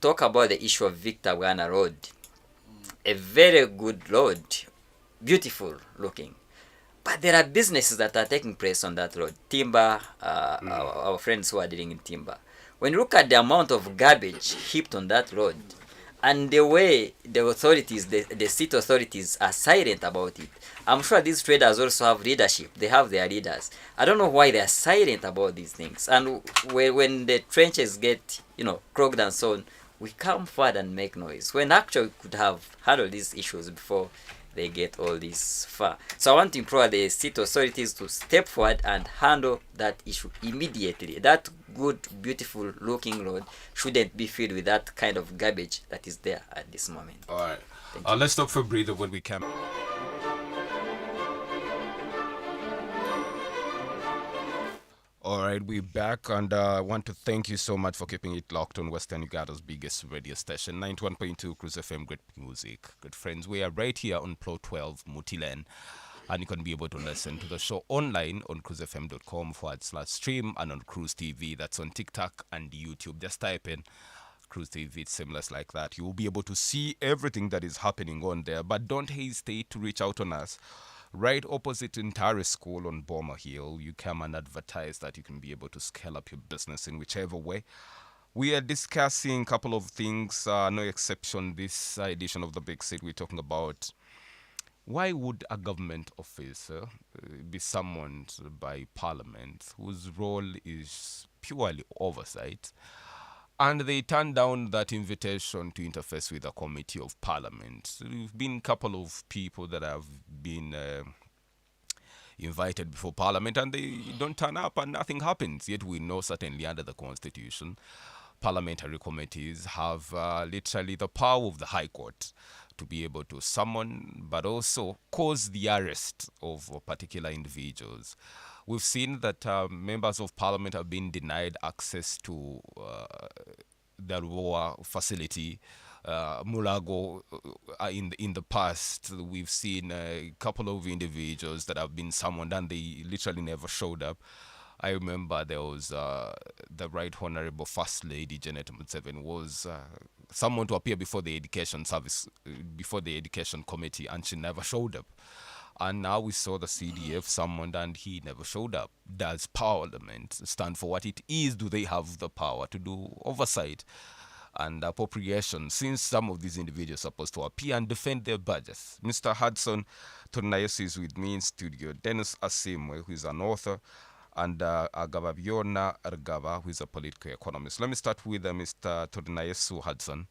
talk about the issue of Victor Ghana Road. A very good road, beautiful looking. But there are businesses that are taking place on that road. Timber, our friends who are dealing in timber. When you look at the amount of garbage heaped on that road, and the way the authorities, the city authorities are silent about it, I'm sure these traders also have leadership. They have their leaders. I don't know why they are silent about these things. And when the trenches get, clogged and so on, we come forward and make noise. When actually we could have handled these issues before they get all this far. So I want to implore the city authorities to step forward and handle that issue immediately. That good, beautiful looking road shouldn't be filled with that kind of garbage that is there at this moment. All right. Let's stop for a breather when we can. All right, we're back, and I want to thank you so much for keeping it locked on Western Uganda's biggest radio station, 91.2 Cruise FM, great music. Good friends, we are right here on Plot 12, Mutilen, and you can be able to listen to the show online on cruisefm.com/stream and on Cruise TV. That's on TikTok and YouTube. Just type in Cruise TV, it's seamless like that. You will be able to see everything that is happening on there, but don't hesitate to reach out on us. Right opposite Intare School on Bomber Hill, you come and advertise that you can be able to scale up your business in whichever way. We are discussing a couple of things, no exception this edition of The Big Seat. We're talking about why would a government officer be summoned by Parliament whose role is purely oversight, and they turned down that invitation to interface with the Committee of Parliament. There have been a couple of people that have been invited before Parliament and they don't turn up and nothing happens. Yet we know certainly under the Constitution, parliamentary committees have literally the power of the High Court to be able to summon but also cause the arrest of particular individuals. We've seen that members of parliament have been denied access to the Roa facility, Mulago. In the past, we've seen a couple of individuals that have been summoned and they literally never showed up. I remember there was the Right Honorable First Lady Janet Museveni was summoned to appear before the Education Service, before the Education Committee, and she never showed up. And now we saw the CDF summoned and he never showed up. Does Parliament stand for what it is? Do they have the power to do oversight and appropriation, since some of these individuals are supposed to appear and defend their budgets? Mr. Hudson Tornayesi is with me in studio. Dennis Asimwe, who is an author, and Agaba Biona Argaba, who is a political economist. Let me start with Mr. Tornayesu Hudson.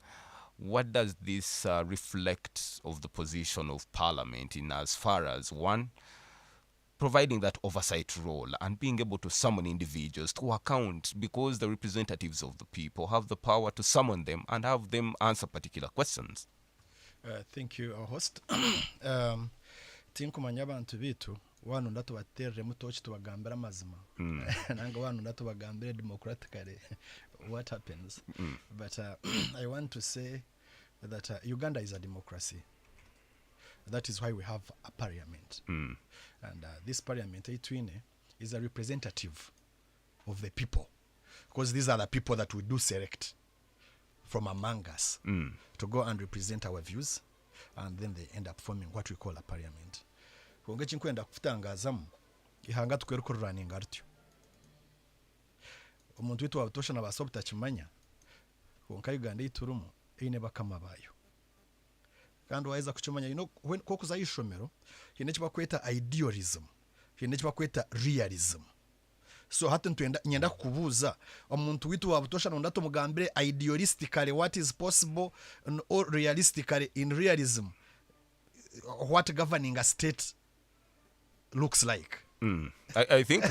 What does this reflect of the position of Parliament in as far as, one, providing that oversight role and being able to summon individuals to account, because the representatives of the people have the power to summon them and have them answer particular questions? Thank you, our host. Tinkumanya abantu bitu wanu ndatu baterre mutochi tubagambira mazima nanga wanu ndatu bagambire democratically what happens. But I want to say that Uganda is a democracy. That is why we have a parliament. And this parliament is a representative of the people, because these are the people that we do select from among us to go and represent our views, and then they end up forming what we call a parliament. Konge chinkwenda kutangazamu ihanga tukweruko running artyo omuntu witu wabutosha na basobta chimanya konka Uganda iturumu ine bakama bayo kandi waweza kuchimanya ko kuzayishomero hine chiba kweta idealism, hine chiba kweta realism. So hati nyenda kubuza omuntu witu wabutosha nondato mugambire idealistically what is possible or realistically in realism what governing a state looks like. I think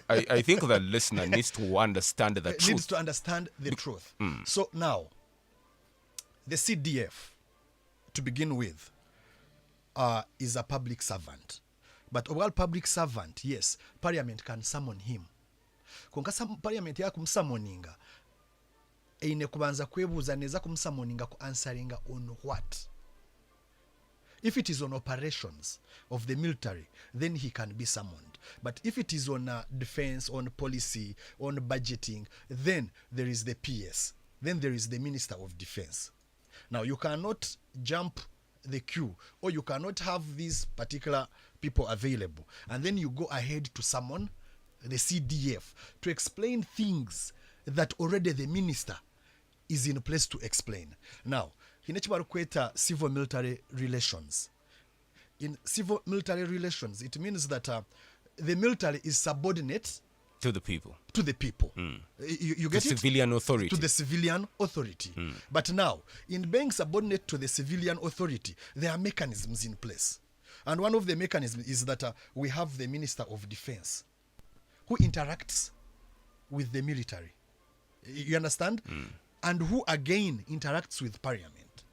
I think the listener needs to understand the truth. Needs to understand the truth. So now, the CDF, to begin with, is a public servant. But while public servant, yes, Parliament can summon him. Konka Parliament ya kumsummoninga, ine kubanza kwebuza neza kumsummoninga ku answeringa on what? If it is on operations of the military, then he can be summoned. But if it is on defense, on policy, on budgeting, then there is the PS, then there is the Minister of Defense. Now, you cannot jump the queue, or you cannot have these particular people available, and then you go ahead to summon the CDF to explain things that already the minister is in place to explain. Now, hinechibarukweta civil military relations. In civil military relations, it means that the military is subordinate To the people. to the people. You get To it? civilian authority. To the civilian authority. But now, in being subordinate to the civilian authority, there are mechanisms in place. And one of the mechanisms is that we have the Minister of Defense, who interacts with the military. You understand? And who again interacts with Parliament.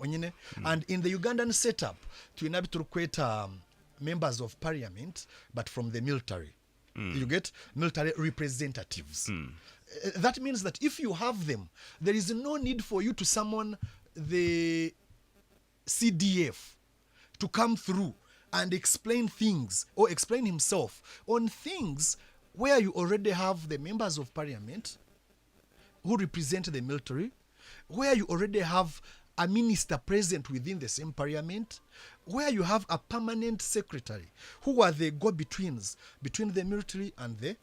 Onyine? And in the Ugandan setup, to create members of Parliament, but from the military. You get military representatives. That means that if you have them, there is no need for you to summon the CDF to come through and explain things, or explain himself on things where you already have the members of Parliament who represent the military, where you already have a minister present within the same Parliament, where you have a permanent secretary who are the go-betweens between the military and the...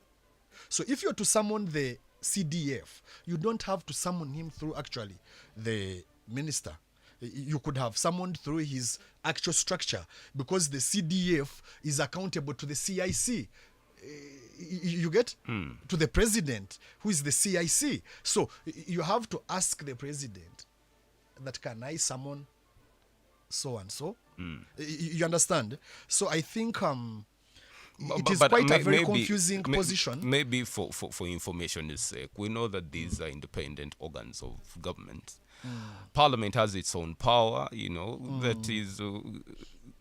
So if you're to summon the CDF, you don't have to summon him through actually the minister. You could have summoned through his actual structure, because the CDF is accountable to the CIC. You get? To the president, who is the CIC. So you have to ask the president that, can I summon so and so? You understand? So I think it is quite a very confusing position. Maybe for information's sake, we know that these are independent organs of government. Parliament has its own power, that is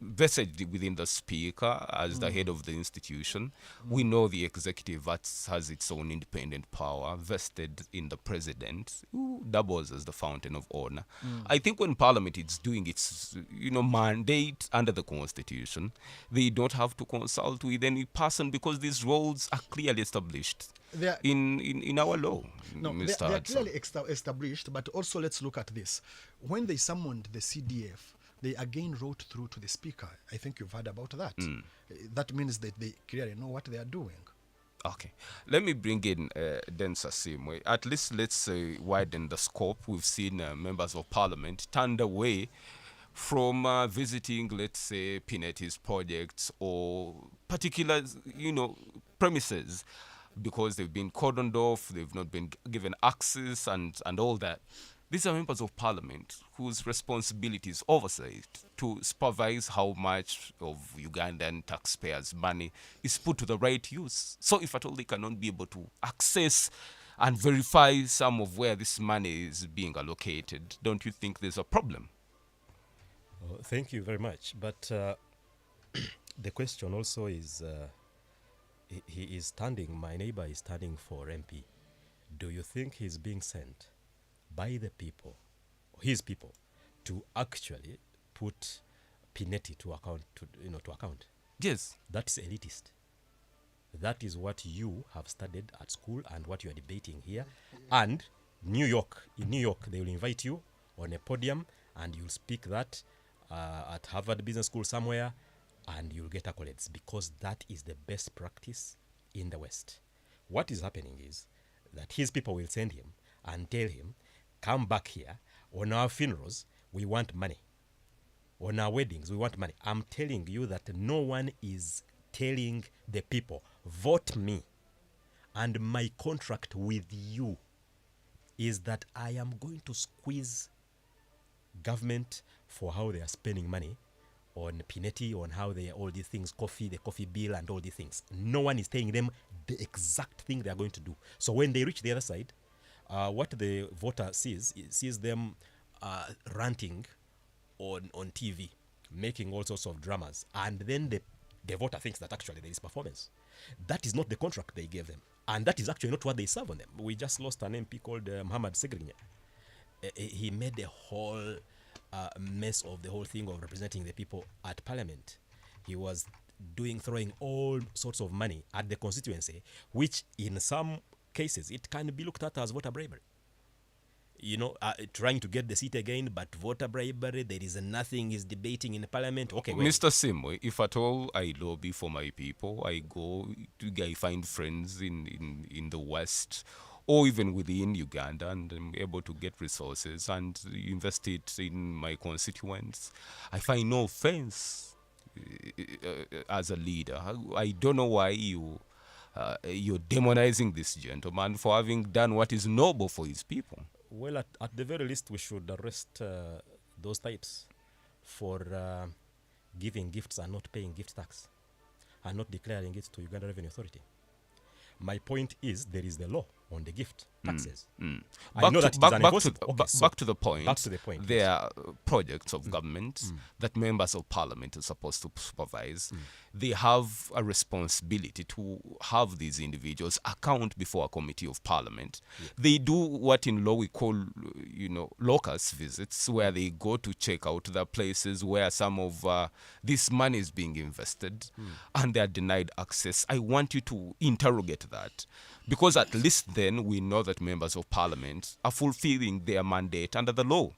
vested within the speaker as the head of the institution. We know the executive has its own independent power vested in the president, who doubles as the fountain of honor. I think when Parliament is doing its mandate under the constitution, they don't have to consult with any person, because these roles are clearly established in our law. No, Mr. they are Hudson. clearly established, but also let's look at this. When they summoned the CDF, they again wrote through to the speaker. I think you've heard about that. That means that they clearly know what they are doing. Okay, let me bring in Densa Simwe. At least let's widen the scope. We've seen members of parliament turned away from visiting, let's say, Pinetti's projects or particular, premises, because they've been cordoned off, they've not been given access and all that. These are members of parliament whose responsibility is oversight to supervise how much of Ugandan taxpayers' money is put to the right use. So if at all they cannot be able to access and verify some of where this money is being allocated, don't you think there's a problem? Thank you very much. But the question also is, he is standing, my neighbor is standing for MP. Do you think he's being sent by the people, his people, to actually put Pinetti to account, to account? Yes. That's elitist. That is what you have studied at school and what you are debating here. And in New York, they will invite you on a podium and you'll speak that at Harvard Business School somewhere, and you'll get accolades, because that is the best practice in the West. What is happening is that his people will send him and tell him, come back here. On our funerals, we want money. On our weddings, we want money. I'm telling you that no one is telling the people, vote me. And my contract with you is that I am going to squeeze government for how they are spending money on Pinetti, on how they all these things, the coffee bill and all these things. No one is telling them the exact thing they are going to do. So when they reach the other side, what the voter sees them ranting on TV, making all sorts of dramas, and then the voter thinks that actually there is performance. That is not the contract they gave them, and that is actually not what they serve on them. We just lost an MP called Muhammad Segrinya. He made a whole mess of the whole thing of representing the people at parliament. He was throwing all sorts of money at the constituency, which in some cases it can be looked at as voter bribery. trying to get the seat again, but voter bribery, there is nothing is debating in the parliament. Okay, well, Mr. Simwe, if at all I lobby for my people, I find friends in the West or even within Uganda, and I'm able to get resources and invest it in my constituents. I find no offense as a leader. I don't know why you're demonizing this gentleman for having done what is noble for his people. well, at the very least, we should arrest those types for giving gifts and not paying gift tax and not declaring it to Uganda Revenue Authority. My point is there is the law on the gift taxes. I know that it is unenforceable. Back to the point. Back to the point. There are projects of government that members of parliament are supposed to supervise. They have a responsibility to have these individuals account before a committee of parliament. They do what in law we call, locus visits, where they go to check out the places where some of this money is being invested, and they are denied access. I want you to interrogate that, because at least then we know that members of parliament are fulfilling their mandate under the law.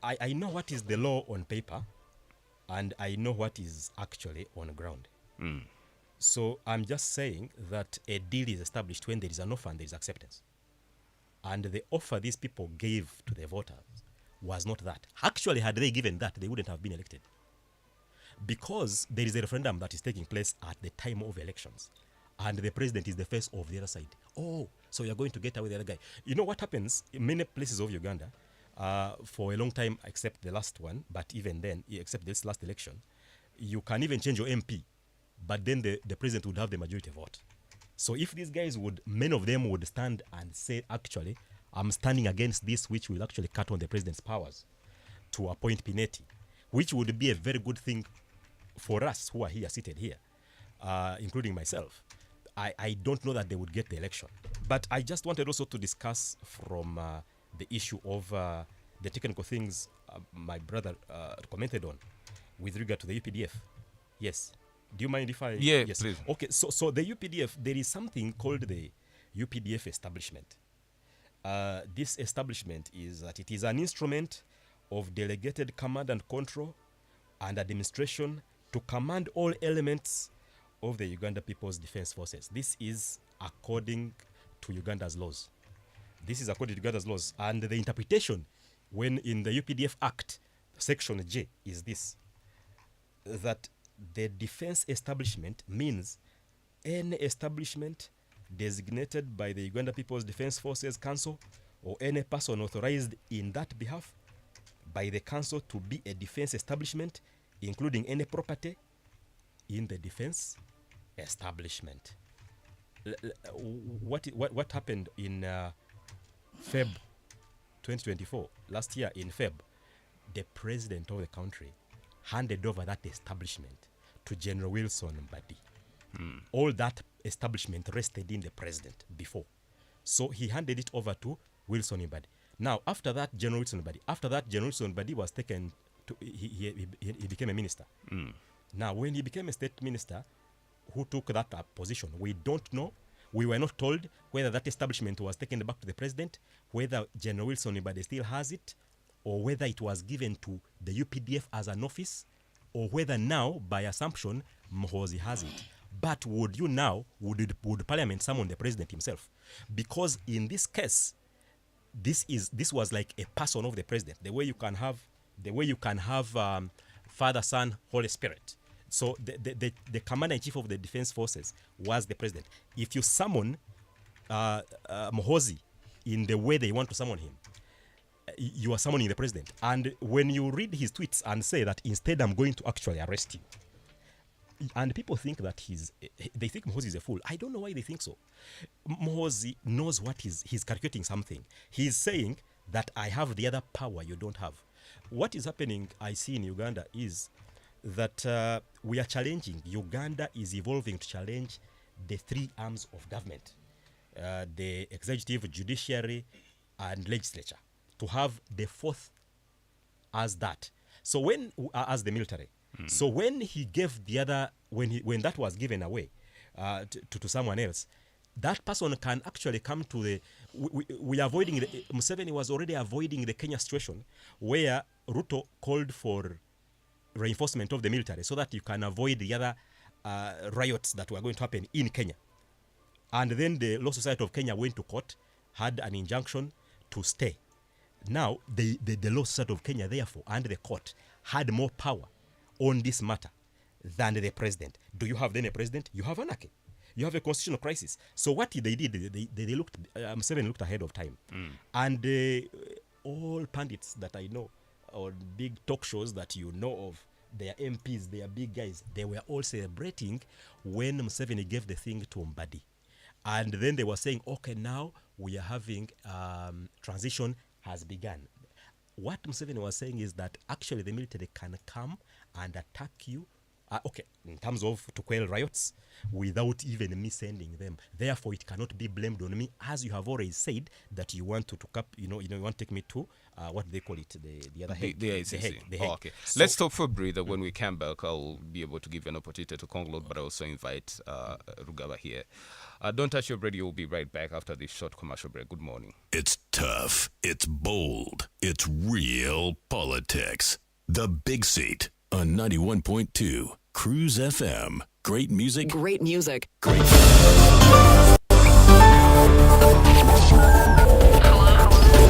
I know what is the law on paper, and I know what is actually on the ground. So I'm just saying that a deal is established when there is an offer and there is acceptance. And the offer these people gave to the voters was not that. Actually, had they given that, they wouldn't have been elected. Because there is a referendum that is taking place at the time of elections, and the president is the face of the other side. Oh, so you're going to get away the other guy. You know what happens in many places of Uganda, for a long time, except the last one, but even then, except this last election, you can even change your MP, but then the president would have the majority vote. So if these guys many of them would stand and say, actually, I'm standing against this, which will actually cut on the president's powers to appoint Pineti, which would be a very good thing for us who are here, seated here, including myself. I don't know that they would get the election. But I just wanted also to discuss from the issue of the technical things my brother commented on with regard to the UPDF. Yes. Do you mind if I... Yeah, yes. please. Okay, so the UPDF, there is something called the UPDF establishment. This establishment is that it is an instrument of delegated command and control and administration to command all elements of the Uganda People's Defense Forces. This is according to Uganda's laws. This is according to Uganda's laws. And the interpretation when in the UPDF Act, Section J, is this, that the defense establishment means any establishment designated by the Uganda People's Defense Forces Council or any person authorized in that behalf by the council to be a defense establishment, including any property in the defense establishment. What happened in Feb 2024, last year in Feb, the president of the country handed over that establishment to General Wilson Mbadi. All that establishment rested in the president before. So he handed it over to Wilson Mbadi. Now, after that, General Wilson Mbadi was taken to, he became a minister. Now, when he became a state minister, who took that position? We don't know. We were not told whether that establishment was taken back to the president, whether General Wilson Mbadi still has it, or whether it was given to the UPDF as an office, or whether now, by assumption, Mhozi has it. But would Parliament summon the president himself? Because in this case, this was like a person of the president. The way you can have Father, Son, Holy Spirit. So the commander-in-chief of the defense forces was the president. If you summon Mhozi in the way they want to summon him, you are summoning the president. And when you read his tweets and say that instead I'm going to actually arrest you, and people think that they think Mhozi is a fool. I don't know why they think so. Mhozi knows what he's calculating something. He's saying that I have the other power you don't have. What is happening, I see in Uganda, is that we are challenging. Uganda is evolving to challenge the three arms of government, the executive, judiciary, and legislature, to have the fourth as that. So as the military. So when he gave the other, when that was given away to someone else, that person can actually come to the we are avoiding, Museveni was already avoiding the Kenya situation where Ruto called for reinforcement of the military so that you can avoid the other riots that were going to happen in Kenya. And then the Law Society of Kenya went to court, had an injunction to stay. Now, the Law Society of Kenya, therefore, and the court had more power on this matter than the president. Do you have then a president? You have anarchy. You have a constitutional crisis. So what they did, they looked, Museveni looked ahead of time. And all pundits that I know, or big talk shows that you know of, their MPs, their big guys, they were all celebrating when Museveni gave the thing to Mbadi. And then they were saying, okay, now we are having transition has begun. What Museveni was saying is that actually the military can come and attack you, okay, in terms of to quell riots, without even me sending them. Therefore, it cannot be blamed on me, as you have already said that you want to cap, you want to take me to what they call it, the other Hague. The ICC. The Hague. Oh, okay. So, Let's stop for a breather. When we come back, I'll be able to give you an opportunity to conclude, but I also invite Rugaba here. Don't touch your radio. We'll be right back after this short commercial break. Good morning. It's tough. It's bold. It's real politics. The Big Seat on 91.2 Cruise FM. Great music. Great music. Great. It's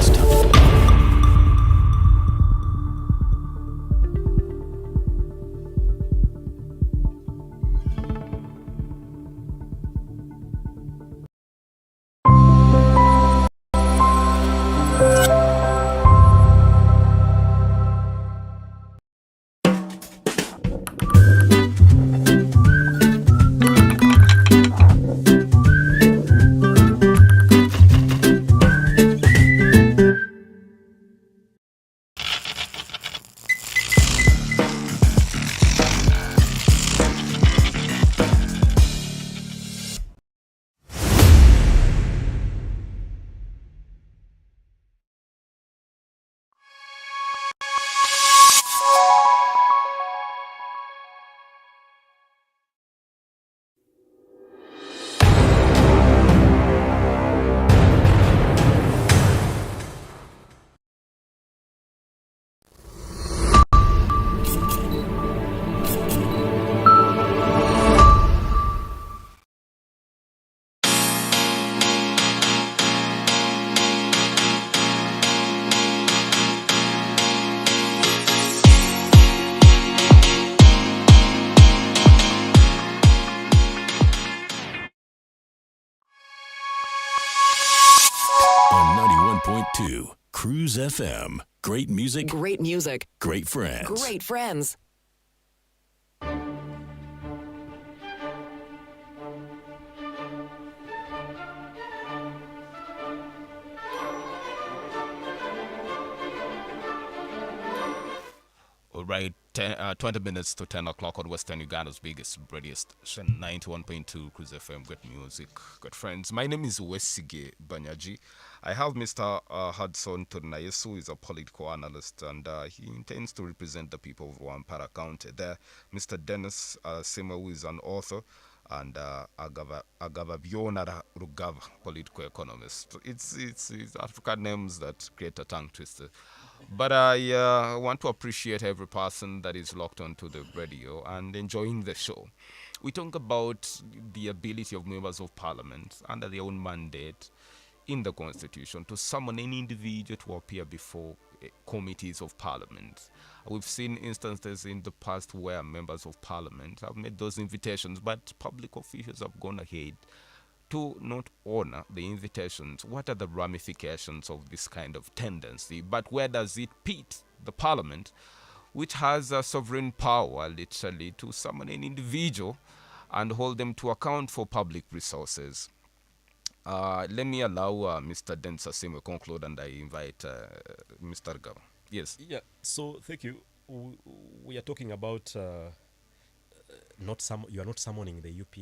tough. On 91.2 Cruise FM. Great music. Great music. Great friends. Great friends. All right, 20 minutes to 10 o'clock on Western Uganda's biggest radio station, 91.2 Cruise FM. Good music, good friends. My name is Wesige Banyaji. I have Mr. Hudson Tornayesu, who is a political analyst, and he intends to represent the people of Wampara County. There, Mr. Dennis Sima, who is an author, and Agavabiona Rugava, political economist. It's African names that create a tongue twister. But I want to appreciate every person that is locked onto the radio and enjoying the show. We talk about the ability of members of parliament under their own mandate in the constitution to summon any individual to appear before committees of parliament. We've seen instances in the past where members of parliament have made those invitations, but public officials have gone ahead to not honor the invitations. What are the ramifications of this kind of tendency? But where does it pit the parliament, which has a sovereign power, literally, to summon an individual and hold them to account for public resources? Let me allow Mr. Densa Simo conclude, and I invite Mr. Gaba. Yes. Yeah, so thank you. We are talking about you are not summoning the UP,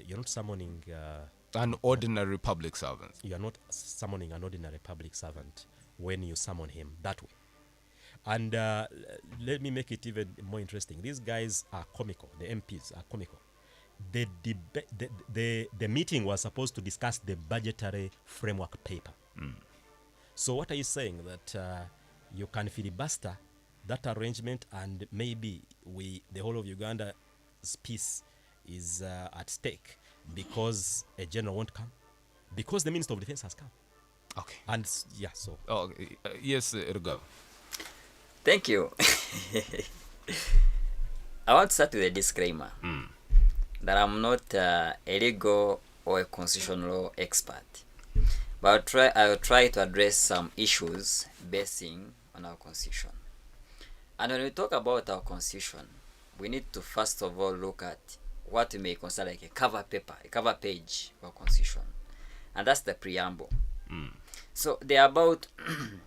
you're not summoning An ordinary public servant. you are not summoning an ordinary public servant when you summon him that way. And let me make it even more interesting. These guys are comical. The MPs are comical. the meeting was supposed to discuss the budgetary framework paper. So what are you saying, that you can filibuster that arrangement, and maybe the whole of Uganda's peace is at stake because a general won't come, because the Minister of Defense has come? Okay. And so. Oh, yes, Rugav. Thank you. I want to start with a disclaimer that I'm not a legal or a constitutional expert, but I'll try to address some issues basing on our constitution. And when we talk about our constitution, we need to first of all look at what we may consider like a cover page of our constitution, and that's the preamble. So there are about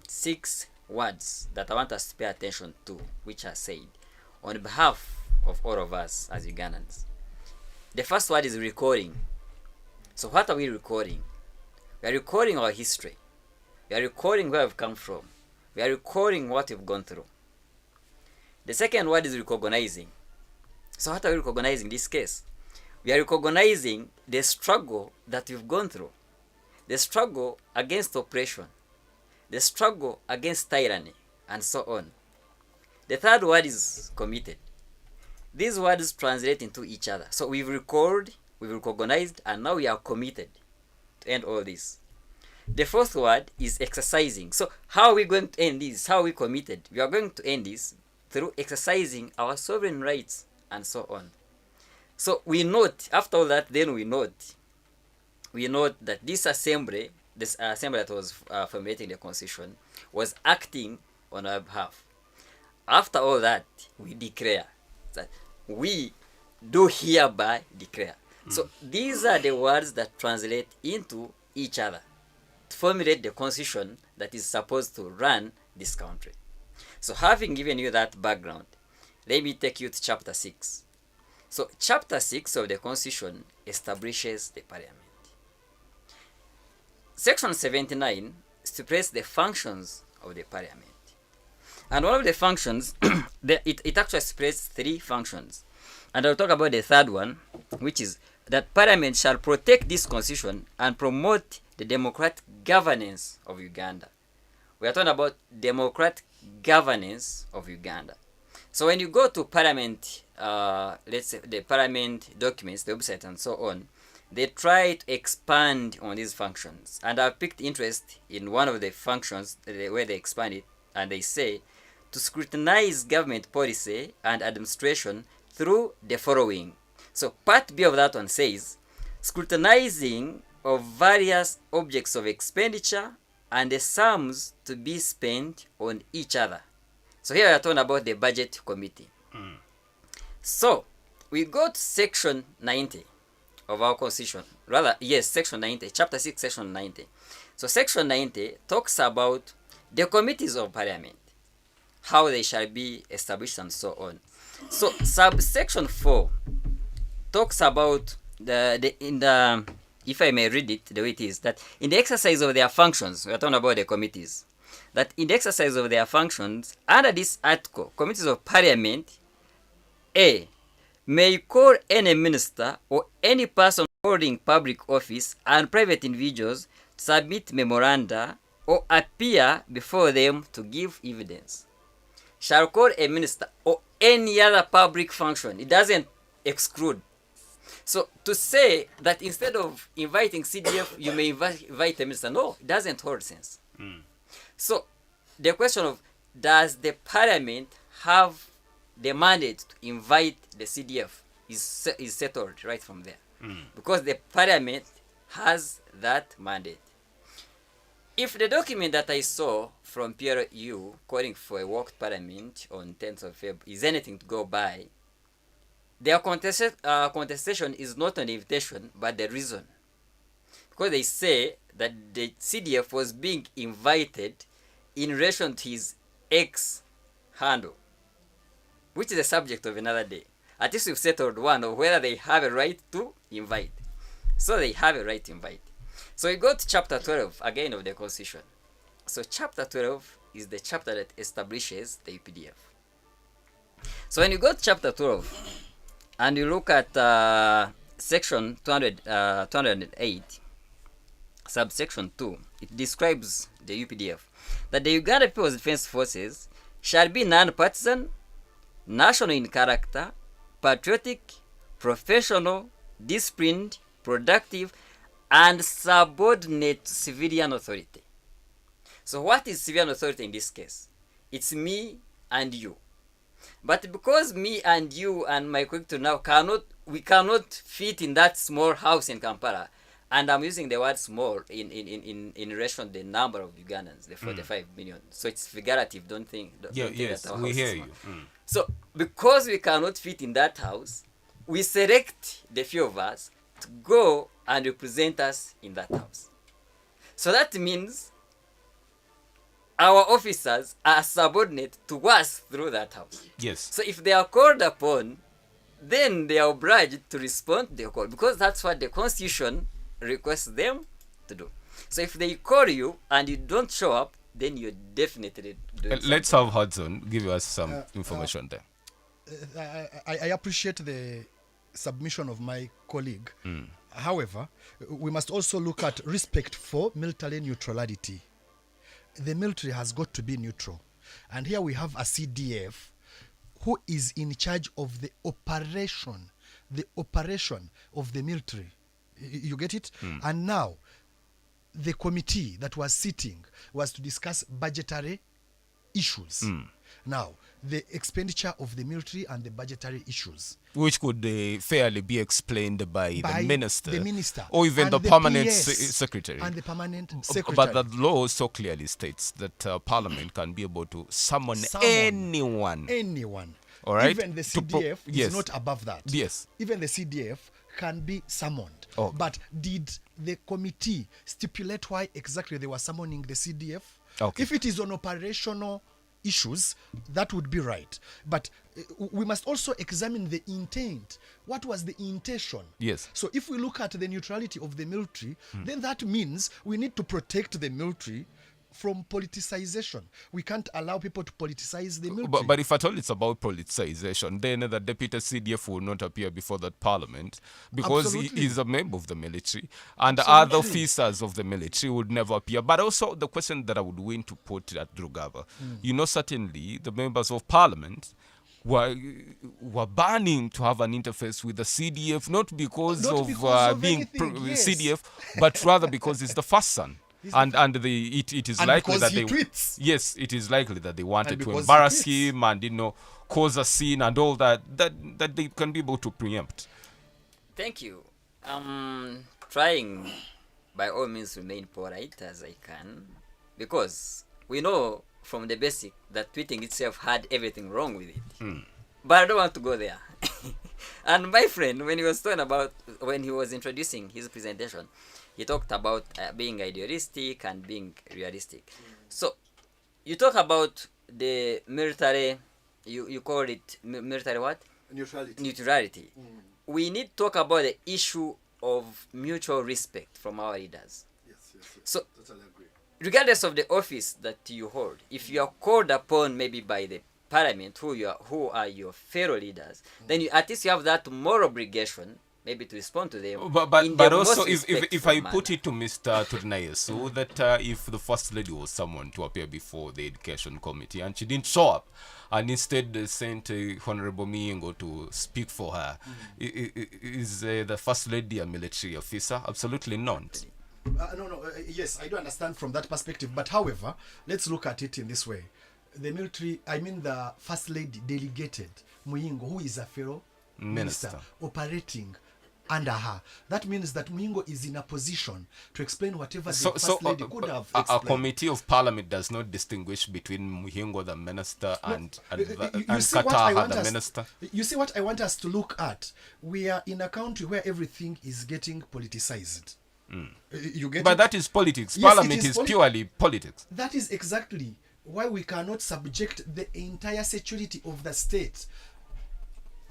6 words that I want us to pay attention to, which are said on behalf of all of us as Ugandans. The first word is recording. So what are we recording? We are recording our history. We are recording where we've come from. We are recording what we've gone through. The second word is recognizing. So what are we recognizing in this case? We are recognizing the struggle that we've gone through. The struggle against oppression. The struggle against tyranny, and so on. The third word is committed. These words translate into each other. So we've recorded, we've recognized, and now we are committed to end all this. The fourth word is exercising. So how are we going to end this? How are we committed? We are going to end this through exercising our sovereign rights, and so on. So we note, after all that, then we note that this assembly that was formulating the constitution, was acting on our behalf. After all that, we declare that we do hereby declare. So these are the words that translate into each other to formulate the constitution that is supposed to run this country. So having given you that background, let me take you to chapter 6. So chapter 6 of the constitution establishes the parliament. Section 79 stipulates the functions of the parliament. And one of the functions, it actually stipulates 3 functions. And I'll talk about the third one, which is that parliament shall protect this constitution and promote the democratic governance of Uganda. We are talking about democratic governance of Uganda. So when you go to parliament, let's say the parliament documents, the website and so on, they try to expand on these functions. And I've picked interest in one of the functions where they expand it, and they say to scrutinize government policy and administration through the following. So part B of that one says scrutinizing of various objects of expenditure and the sums to be spent on each other. So here we are talking about the budget committee. So we go to section 90 of our constitution. Section 90, chapter 6, section 90. So section 90 talks about the committees of parliament, how they shall be established and so on. So subsection 4 talks about if I may read it the way it is, that in the exercise of their functions, we are talking about the committees, that in the exercise of their functions, under this article, committees of parliament, A, may call any minister or any person holding public office and private individuals to submit memoranda or appear before them to give evidence. Shall call a minister or any other public function. It doesn't exclude. So to say that instead of inviting CDF, you may invite a minister, no, it doesn't hold sense. So the question of, does the parliament have the mandate to invite the CDF is settled right from there. Because the parliament has that mandate. If the document that I saw from PRU calling for a walked parliament on 10th of February is anything to go by, their contestation is not an invitation, but the reason. Because they say that the CDF was being invited in relation to his X handle, which is the subject of another day. At least we've settled one of whether they have a right to invite. So they have a right to invite. So we go to chapter 12 again of the Constitution. So chapter 12 is the chapter that establishes the UPDF. So when you go to chapter 12 and you look at section 208, subsection 2, it describes the UPDF that the Uganda People's Defense Forces shall be non-partisan, national in character, patriotic, professional, disciplined, productive, and subordinate to civilian authority. So what is civilian authority in this case? It's me and you. But because me and you and my colleague now cannot fit in that small house in Kampala, and I'm using the word small in relation to the number of Ugandans, the 45 million. So it's figurative, don't think. Yes, that our we house hear is you. small. So because we cannot fit in that house, we select the few of us to go and represent us in that house. So that means our officers are subordinate to us through that house. Yes. So if they are called upon, then they are obliged to respond to their call, because that's what the Constitution requests them to do. So if they call you and you don't show up, then you're definitely doing Let's have Hudson give us some information there. I appreciate the submission of my colleague. However, we must also look at respect for military neutrality. The military has got to be neutral. And here we have a CDF who is in charge of the operation of the military. You get it? And now, the committee that was sitting was to discuss budgetary issues. Now, the expenditure of the military and the budgetary issues, which could fairly be explained by the minister, or even and the the permanent PS secretary. and the permanent secretary. But the law so clearly states that Parliament can be able to summon anyone. All right? Even the CDF is not above that. Yes. Even the CDF can be summoned. Oh. But did the committee stipulate why exactly they were summoning the CDF? Okay. If it is on operational issues, that would be right. But we must also examine the intent. What was the intention? Yes. So if we look at the neutrality of the military, then that means we need to protect the military from politicization. We can't allow people to politicize the military. But if at all it's about politicization, then the deputy CDF will not appear before that parliament, because Absolutely. he is a member of the military, and Absolutely. other officers of the military would never appear. But also the question that I would want to put at Drugava, certainly the members of parliament were burning to have an interface with the CDF, not because Not of because of being anything, yes. CDF, but rather because it's the first son. And it is And likely because that he they tweets. Yes, it is likely that they wanted And to because embarrass he tweets. him and cause a scene and all that they can be able to preempt. Thank you. Trying by all means remain polite as I can, because we know from the basic that tweeting itself had everything wrong with it. But I don't want to go there. And my friend, when he was introducing his presentation, he talked about being idealistic and being realistic. So you talk about the military, you call it military what? Neutrality. We need to talk about the issue of mutual respect from our leaders. Yes, So totally agree. regardless of the office that you hold, if you are called upon maybe by the parliament, who are your fellow leaders, then at least you have that moral obligation maybe to respond to them. But also, if I manner. put it to Mr. Turnayesu, that if the First Lady was summoned to appear before the Education Committee and she didn't show up, and instead sent Honorable Miyengo to speak for her, is the First Lady a military officer? Absolutely not. Yes, I do understand from that perspective. But however, let's look at it in this way. The military, the First Lady delegated Muyingo, who is a fellow minister, operating under her. That means that Muyingo is in a position to explain whatever the First Lady could have explained. A committee of parliament does not distinguish between Muyingo, the minister, and Kataha, the minister. You see what I want us to look at? We are in a country where everything is getting politicized. You get But it? that is politics. Yes, Parliament it is is purely politics. That is exactly why we cannot subject the entire security of the state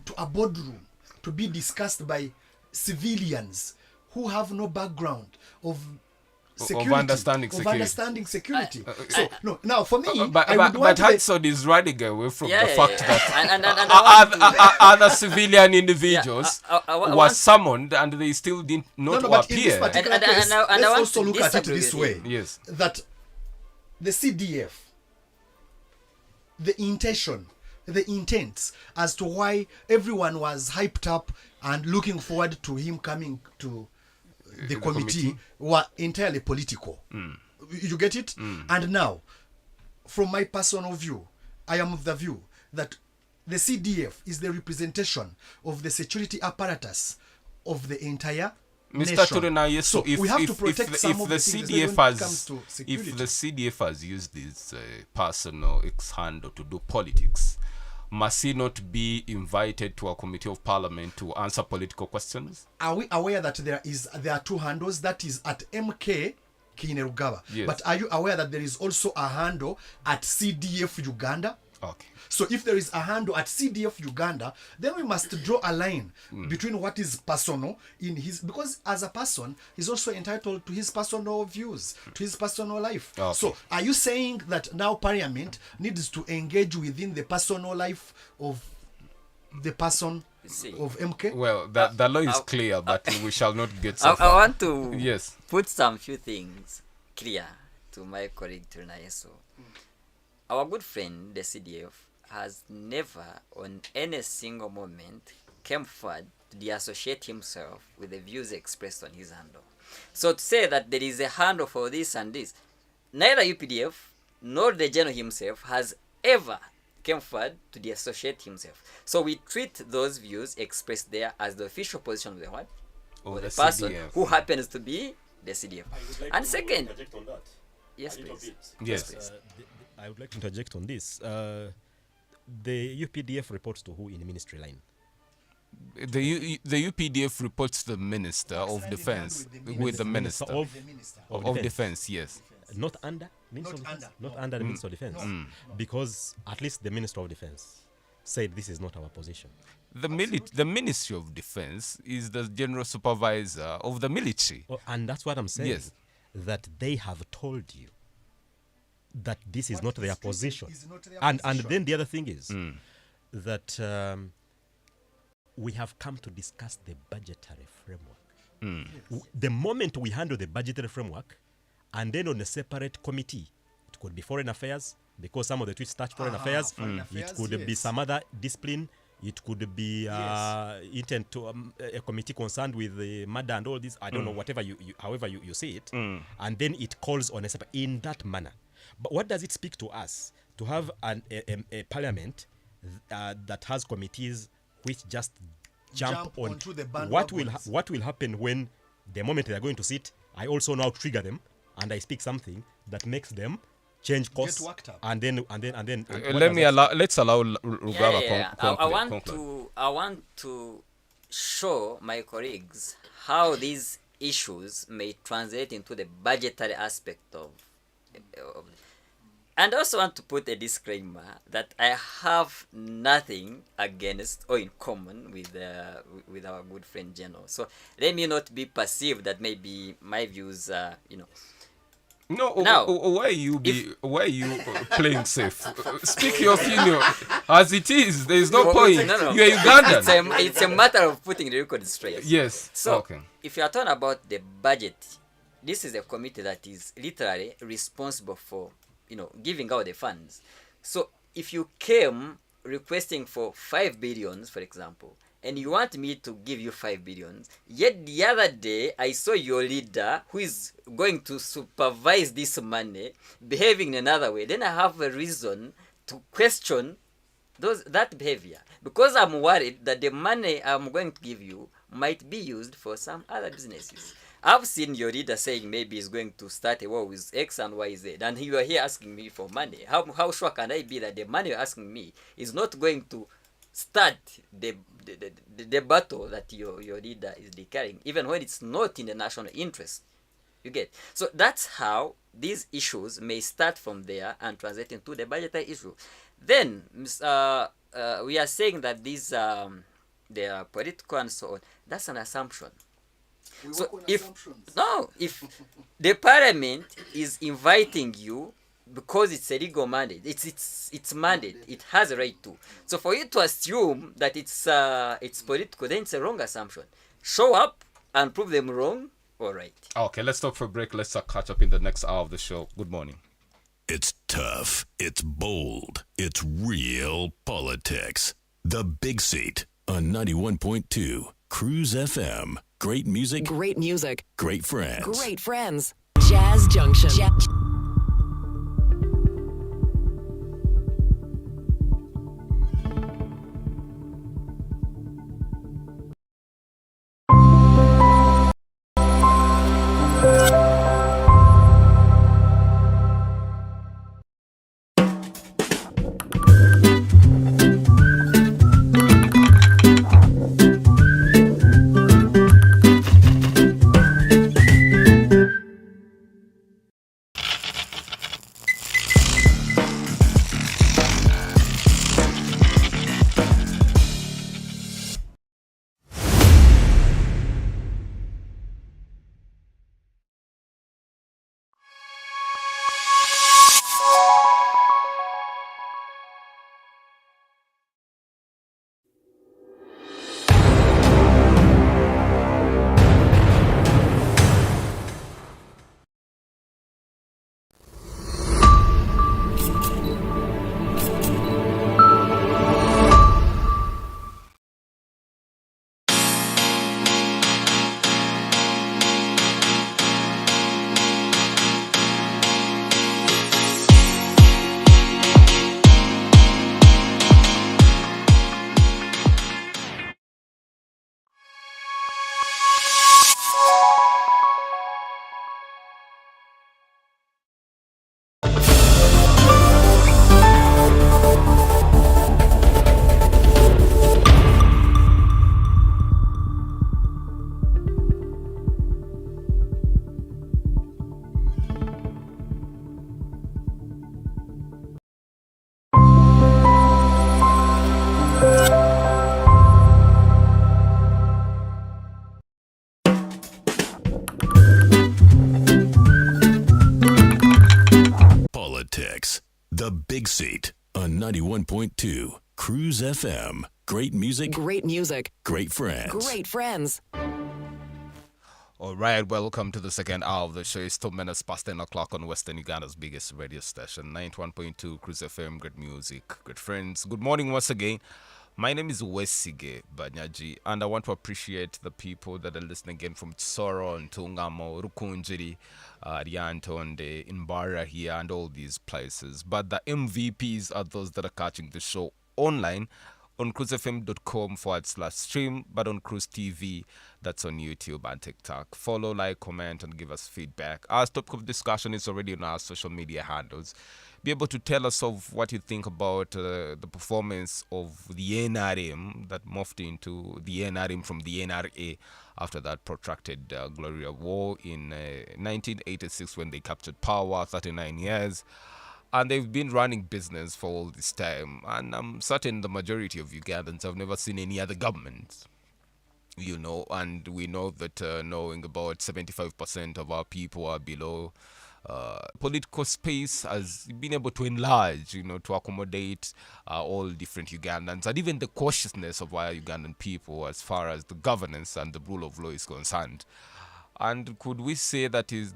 to a boardroom to be discussed by civilians who have no background of security, understanding security. understanding security. So no, now for me, But I would want Hudson is running away from Yeah, the yeah, fact yeah. that And I want to- other civilian individuals I were want- summoned and they still did not no, but in this appear. particular And case, I let's want also to look at it disagree this with way: you. Yes. that the CDF, the intention, the intents as to why everyone was hyped up and looking forward to him coming to the committee were entirely political. You get it? And now, from my personal view, I am of the view that the CDF is the representation of the security apparatus of the entire Mr. nation. Turena, yes, So we have to protect some if of the the things CDF when it comes to security. if the CDF has used this personal ex-handle to do politics, must he not be invited to a committee of parliament to answer political questions? Are we aware that there are two handles, that is at MK Kainerugaba? Yes. But are you aware that there is also a handle at CDF Uganda? Okay. So if there is a handle at CDF Uganda, then we must draw a line between what is personal in his, because as a person, he's also entitled to his personal views, to his personal life. Okay. So are you saying that now Parliament needs to engage within the personal life of the person See. of MK? Well, the law is clear, but we shall not get I so far. want to Yes. put some few things clear to my colleague Turnayeso. Our good friend, the CDF, has never on any single moment came forward to deassociate himself with the views expressed on his handle. So to say that there is a handle for this and this, neither UPDF nor the general himself has ever came forward to deassociate himself. So we treat those views expressed there as the official position of the what? Of Of the the person CDF. who happens to be the CDF. I would like And to second, interject on that yes, a little please. bit. Yes. I would like to interject on this. The UPDF reports to who in ministry line? The UPDF reports the Minister of hand in Defense hand with the Minister Minister of The minister. of Defense, yes. Not under Minister Not of Defense. under, Not no. under the Minister of Defense, because at least the Minister of Defense said this is not our position. The Ministry of Defense is the general supervisor of the military. Oh, and that's what I'm saying. Yes. That they have told you that this is What not their is stated position. is not their And position. then the other thing is that we have come to discuss the budgetary framework. The moment we handle the budgetary framework, and then on a separate committee, it could be foreign affairs, because some of the tweets touch foreign affairs. Foreign It affairs, could be yes. some other discipline. It could be Yes. intent to a committee concerned with the murder and all this. I don't know, whatever however you see it. And then it calls on a separate in that manner. But what does it speak to us to have a parliament that has committees which just jump on onto the what bandwagons? what will happen when the moment they are going to sit? I also now trigger them and I speak something that makes them change course, worked up. and then what Let's allow Rugaba I want to show my colleagues how these issues may translate into the budgetary aspect of and also want to put a disclaimer that I have nothing against or in common with our good friend General. So let me not be perceived that maybe my views are, No, Now, why you playing safe? Speak your opinion as it is. There is no point. No. You are Ugandan. It's a matter of putting the record straight. Yes. So, okay. if you are talking about the budget, this is a committee that is literally responsible for, giving out the funds. So, if you came requesting for 5 billions, for example, and you want me to give you 5 billions, yet the other day I saw your leader who is going to supervise this money behaving in another way, then I have a reason to question that behavior, because I'm worried that the money I'm going to give you might be used for some other businesses. I've seen your leader saying maybe he's going to start a war with X and Y, Z, and you are here asking me for money. How sure can I be that the money you're asking me is not going to start the battle that your leader is declaring, even when it's not in the national interest? You get? So that's how these issues may start from there and translate into the budgetary issue. Then we are saying that these they are political and so on. That's an assumption. So if the parliament is inviting you because it's a legal mandate, it's mandate, it has a right to. So for you to assume that it's political, then it's a wrong assumption. Show up and prove them wrong. All right. Okay, let's stop for a break. Let's catch up in the next hour of the show. Good morning. It's tough. It's bold. It's real politics. The Big Seat on 91.2 Cruise FM. Great music. Great music. Great friends. Great friends. Jazz Junction. Politics. The Big Seat on 91.2 Cruise FM. Great music. Great music. Great friends. Great friends. All right, welcome to the second hour of the show. It's 2 minutes past 10 o'clock on Western Uganda's biggest radio station, 91.2 Cruise FM. Great music, good friends. Good morning once again. My name is Wesige Banyaji, and I want to appreciate the people that are listening again from Tsoro, Ntungamo, Rukunjiri, Riantonde, Imbara here, and all these places. But the MVPs are those that are catching the show online on cruisefm.com/stream, but on Cruise TV, that's on YouTube and TikTok. Follow, like, comment, and give us feedback. Our topic of discussion is already on our social media handles. Be able to tell us of what you think about the performance of the NRM that morphed into the NRM from the NRA after that protracted Gloria War in 1986 when they captured power, 39 years. And they've been running business for all this time. And I'm certain the majority of Ugandans have never seen any other government. And we know that knowing about 75% of our people are below political space has been able to enlarge, to accommodate all different Ugandans, and even the cautiousness of our Ugandan people as far as the governance and the rule of law is concerned. And could we say that is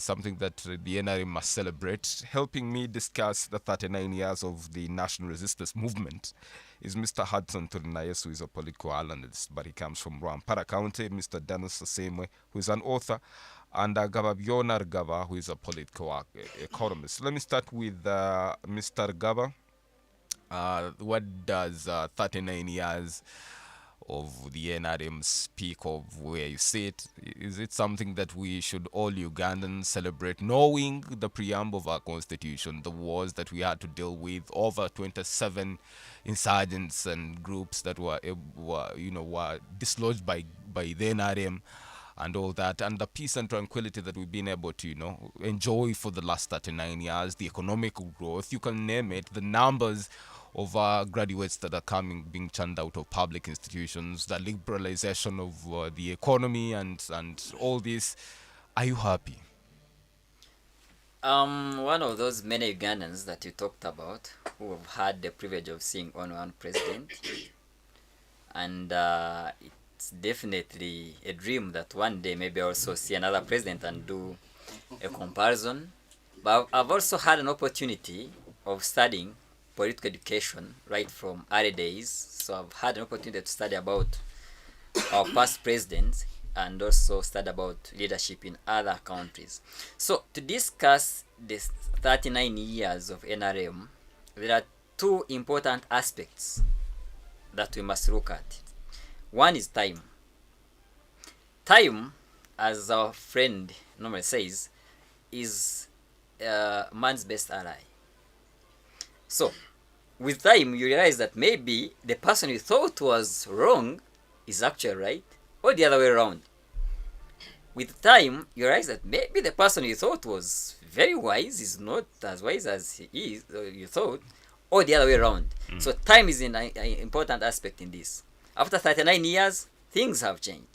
something that the NRM must celebrate? Helping me discuss the 39 years of the national resistance movement is Mr. Hudson Turinayes, who is a political analyst, but he comes from Rwampara County, Mr. Dennis Sasemwe, who is an author, and Gaba Bionar Gaba, who is a political economist. Let me start with Mr. Gaba. What does 39 years of the NRM speak of where you sit? Is it something that we should all Ugandans celebrate, knowing the preamble of our constitution, the wars that we had to deal with, over 27 insurgents and groups that were dislodged by the NRM and all that, and the peace and tranquility that we've been able to enjoy for the last 39 years, the economic growth, you can name it, the numbers of graduates that are being churned out of public institutions, the liberalization of the economy, and all this. Are you happy? One of those many Ugandans that you talked about who have had the privilege of seeing only one president, and it's definitely a dream that one day maybe I also see another president and do a comparison. But I've also had an opportunity of studying political education right from early days. So I've had an opportunity to study about our past presidents and also study about leadership in other countries. So to discuss this 39 years of NRM, there are two important aspects that we must look at. One is time. Time, as our friend normally says, is man's best ally. So, with time, you realize that maybe the person you thought was wrong is actually right, or the other way around. With time, you realize that maybe the person you thought was very wise is not as wise as he is, or you thought, or the other way around. So, time is an important aspect in this. After 39 years, things have changed.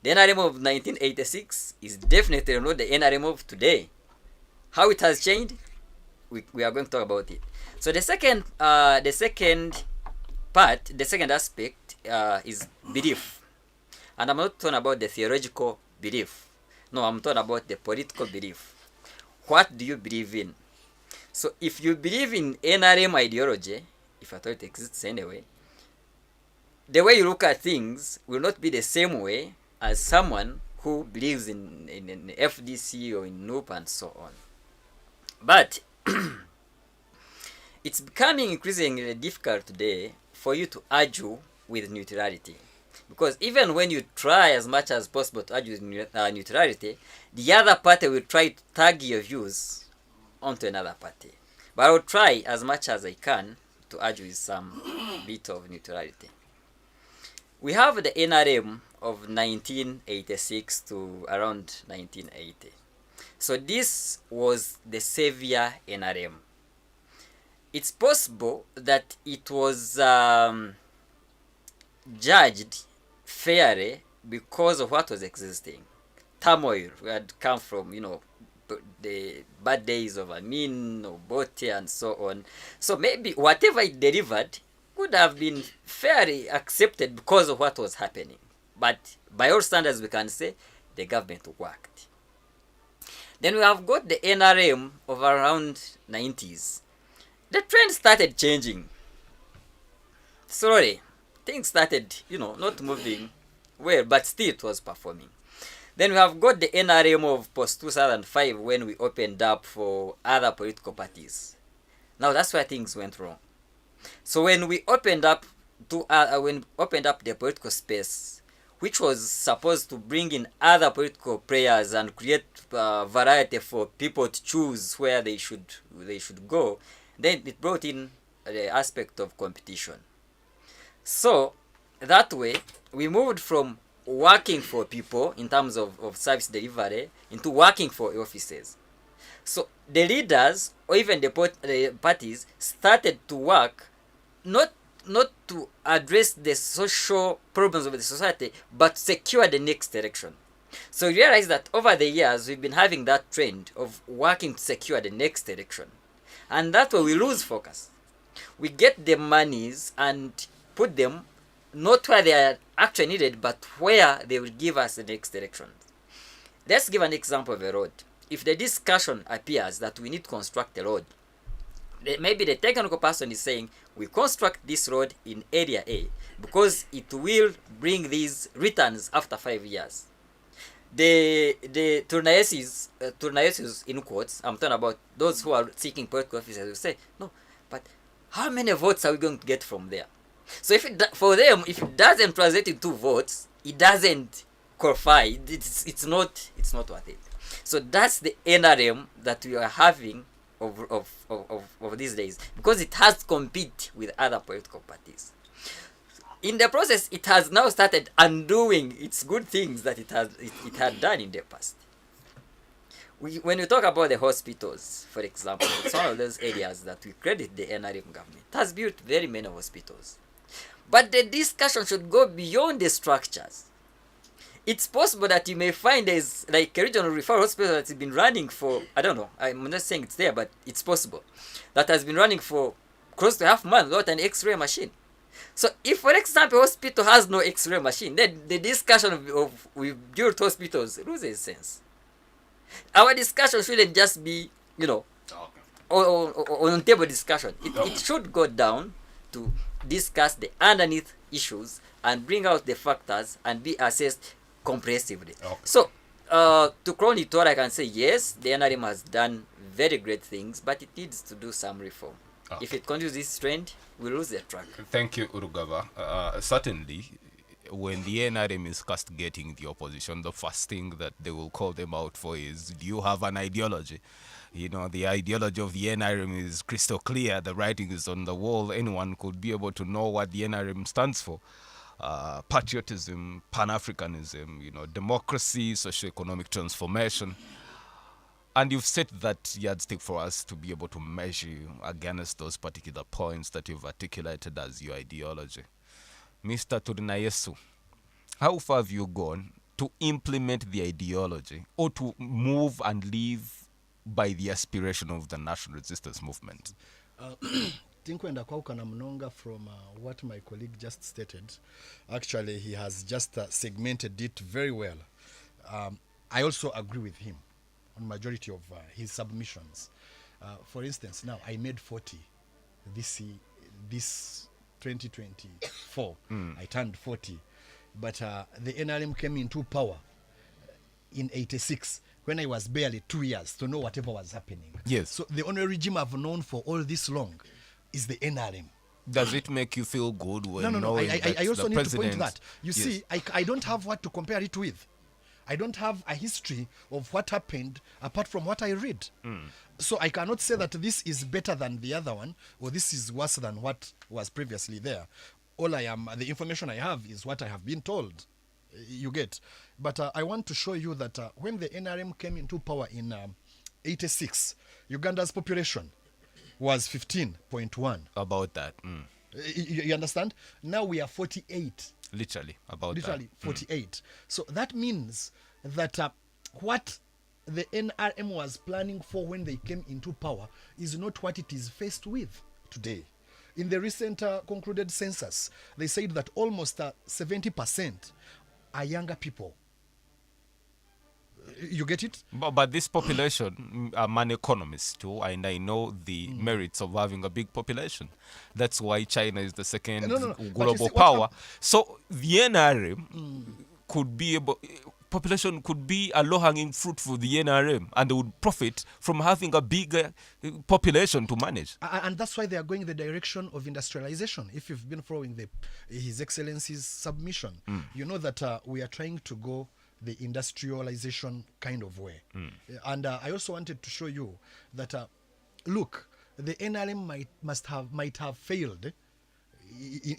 The NRM of 1986 is definitely not the NRM of today. How it has changed, we are going to talk about it. So the second aspect is belief. And I'm not talking about the theological belief. No, I'm talking about the political belief. What do you believe in? So if you believe in NRM ideology, if I thought it exists anyway, the way you look at things will not be the same way as someone who believes in FDC or in NUP and so on. But it's becoming increasingly difficult today for you to argue with neutrality. Because even when you try as much as possible to argue with neutrality, the other party will try to tag your views onto another party. But I will try as much as I can to argue with some bit of neutrality. We have the NRM of 1986 to around 1980. So this was the savior NRM. It's possible that it was judged fairly because of what was existing. Turmoil had come from, the bad days of Amin or Bote and so on. So maybe whatever it delivered could have been fairly accepted because of what was happening. But by all standards, we can say the government worked. Then we have got the NRM of around 90s. The trend started changing. Slowly, things started, not moving well, but still it was performing. Then we have got the NRM of post-2005 when we opened up for other political parties. Now that's where things went wrong. So when we opened up the political space, which was supposed to bring in other political players and create variety for people to choose where they should go, then it brought in the aspect of competition. So that way, we moved from working for people in terms of service delivery into working for offices. So the leaders or even the parties started to work not to address the social problems of the society, but secure the next election. So you realize that over the years, we've been having that trend of working to secure the next election. And that's where we lose focus. We get the monies and put them not where they are actually needed, but where they will give us the next election. Let's give an example of a road. If the discussion appears that we need to construct a road, maybe the technical person is saying we construct this road in area A because it will bring these returns after 5 years. The Turnaesis in quotes, I'm talking about those who are seeking political offices, will say, no, but how many votes are we going to get from there? So for them, if it doesn't translate into votes, it doesn't qualify. It's not worth it. So that's the NRM that we are having of these days, because it has to compete with other political parties. In the process, it has now started undoing its good things that it had done in the past. when we talk about the hospitals, for example, it's one of those areas that we credit the NRM government. It has built very many hospitals. But the discussion should go beyond the structures. It's possible that you may find there's like a regional referral hospital that's been running for, I don't know, I'm not saying it's there, but it's possible, that has been running for close to half a month without an X-ray machine. So if, for example, hospital has no X-ray machine, then the discussion of we built hospitals loses sense. Our discussion shouldn't just be, on table discussion. It should go down to discuss the underneath issues and bring out the factors and be assessed comprehensively. So, to crown it all, I can say yes, the NRM has done very great things, but it needs to do some reform. If it continues this trend, we lose the track. Thank you, Urugaba. Certainly, when the NRM is castigating the opposition, the first thing that they will call them out for is, do you have an ideology? The ideology of the NRM is crystal clear. The writing is on the wall. Anyone could be able to know what the NRM stands for. Patriotism, Pan-Africanism, democracy, socio-economic transformation. And you've set that yardstick for us to be able to measure you against those particular points that you've articulated as your ideology. Mr. Turinayesu, how far have you gone to implement the ideology or to move and live by the aspiration of the national resistance movement? Tinkwenda kwaukana mnonga from what my colleague just stated. Actually, he has just segmented it very well. I also agree with him on majority of his submissions. For instance, now I made 40 this 2024. I turned 40. But the NRM came into power in 86 when I was barely 2 years to know whatever was happening. Yes. So the only regime I've known for all this long is the NRM. Does it make you feel good when No. I also need to point that. You Yes. see, I don't have what to compare it with. I don't have a history of what happened apart from what I read. So I cannot say that this is better than the other one or this is worse than what was previously there. The information I have is what I have been told. You get. But I want to show you that when the NRM came into power in 86, Uganda's population was 15.1. About that. You understand? Now we are 48. Literally, about Literally that. 48. So that means that what the NRM was planning for when they came into power is not what it is faced with today. In the recent concluded census, they said that almost 70% are younger people. You get it? But this population, I'm an economist too, and I know the merits of having a big population. That's why China is the second global power. So the NRM could be population could be a low-hanging fruit for the NRM, and they would profit from having a bigger population to manage. And that's why they are going the direction of industrialization. If you've been following His Excellency's submission, you know that we are trying to go the industrialization kind of way. And I also wanted to show you that, look, the NRM might have failed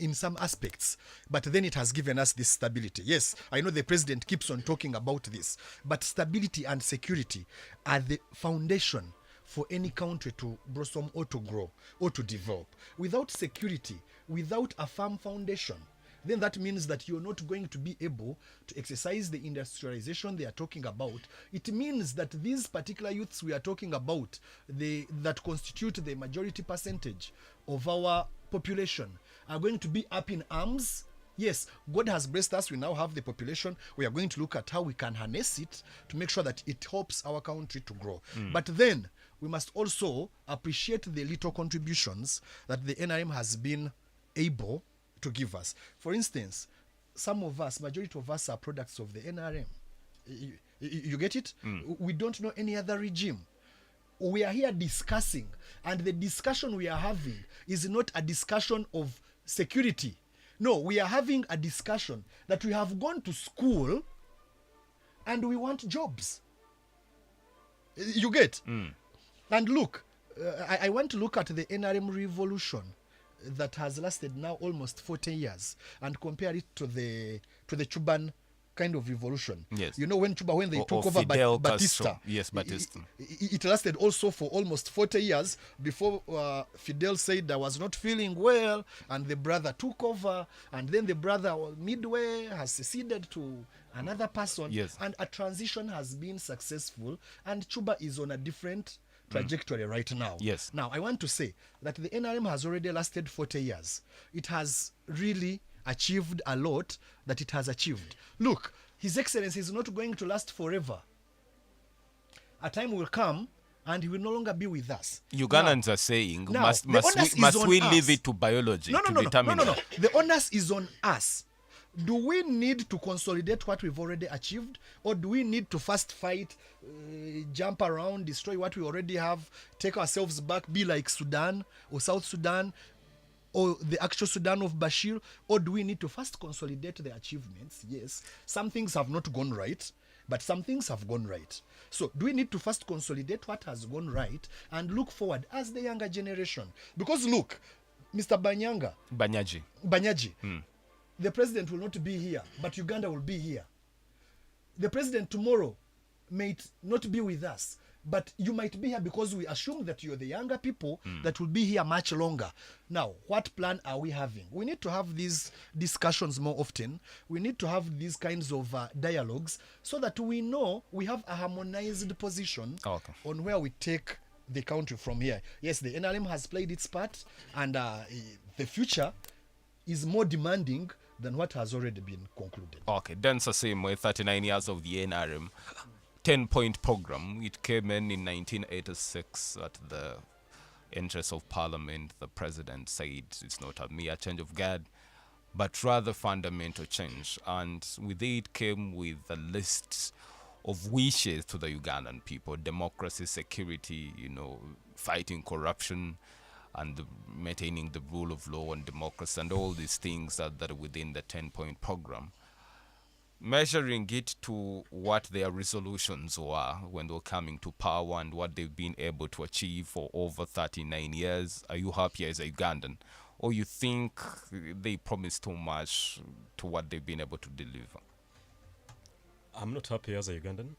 in some aspects, but then it has given us this stability. Yes, I know the president keeps on talking about this, but stability and security are the foundation for any country to blossom or to grow or to develop. Without security, without a firm foundation, then that means that you're not going to be able to exercise the industrialization they are talking about. It means that these particular youths we are talking about, that constitute the majority percentage of our population, are going to be up in arms. Yes, God has blessed us. We now have the population. We are going to look at how we can harness it to make sure that it helps our country to grow. But then we must also appreciate the little contributions that the NRM has been able to give us. For instance, some of us, majority of us, are products of the NRM. You get it? We don't know any other regime. We are here discussing, and the discussion we are having is not a discussion of security. No, we are having a discussion that we have gone to school and we want jobs. You get? And look, I want to look at the NRM revolution that has lasted now almost 40 years and compare it to the Cuban kind of revolution. Yes. You know, when they took over Fidel Batista. Castro. Yes, Batista. It lasted also for almost 40 years before Fidel said, I was not feeling well, and the brother took over, and then the brother midway has seceded to another person, Yes. and a transition has been successful, and Cuba is on a different trajectory right now. Yes. Now, I want to say that the NRM has already lasted 40 years. It has really achieved a lot that it has achieved. Look, His Excellency is not going to last forever. A time will come and he will no longer be with us. Ugandans are saying, now, must the onus is must on we us. leave it to biology to determine? No. The onus is on us. Do we need to consolidate what we've already achieved, or do we need to first fight, jump around, destroy what we already have, take ourselves back, be like Sudan or South Sudan or the actual Sudan of Bashir, or do we need to first consolidate the achievements? Yes, some things have not gone right, but some things have gone right. So do we need to first consolidate what has gone right and look forward as the younger generation? Because look, Mr. Banyaji, the president will not be here, but Uganda will be here. The president tomorrow may not be with us, but you might be here because we assume that you're the younger people that will be here much longer. Now, what plan are we having? We need to have these discussions more often. We need to have these kinds of dialogues so that we know we have a harmonized position on where we take the country from here. Yes, the NRM has played its part, and the future is more demanding than what has already been concluded. Okay, then the same way, 39 years of the NRM, 10-point program. It came in 1986 at the entrance of Parliament. The president said it's not a mere change of guard, but rather fundamental change. And with it came with a list of wishes to the Ugandan people: democracy, security, fighting corruption, and maintaining the rule of law and democracy, and all these things that are within the 10-point program. Measuring it to what their resolutions were when they were coming to power and what they've been able to achieve for over 39 years, are you happy as a Ugandan? Or you think they promised too much to what they've been able to deliver? I'm not happy as a Ugandan,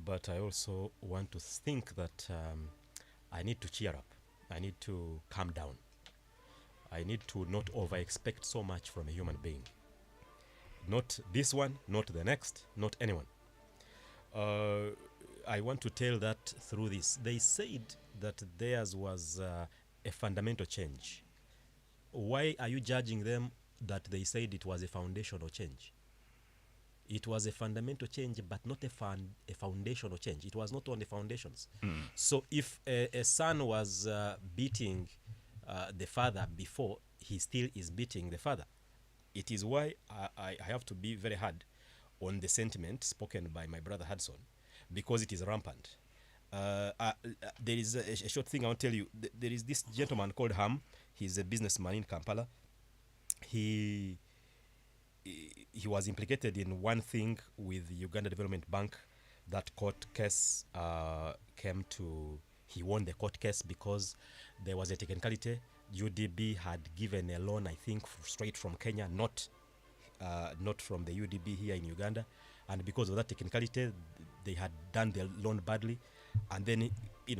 but I also want to think that I need to cheer up. I need to calm down. I need to not over-expect so much from a human being. Not this one, not the next, not anyone. I want to tell that through this. They said that theirs was a fundamental change. Why are you judging them that they said it was a foundational change? It was a fundamental change, but not a foundational change. It was not on the foundations. So if a son was beating the father before, he still is beating the father. It is why I have to be very hard on the sentiment spoken by my brother Hudson, because it is rampant. There is a short thing I want to tell you. There is this gentleman called Ham. He's a businessman in Kampala. He was implicated in one thing with the Uganda Development Bank. That court case he won the court case because there was a technicality. UDB had given a loan, I think, straight from Kenya, not from the UDB here in Uganda. And because of that technicality, they had done the loan badly. And then, he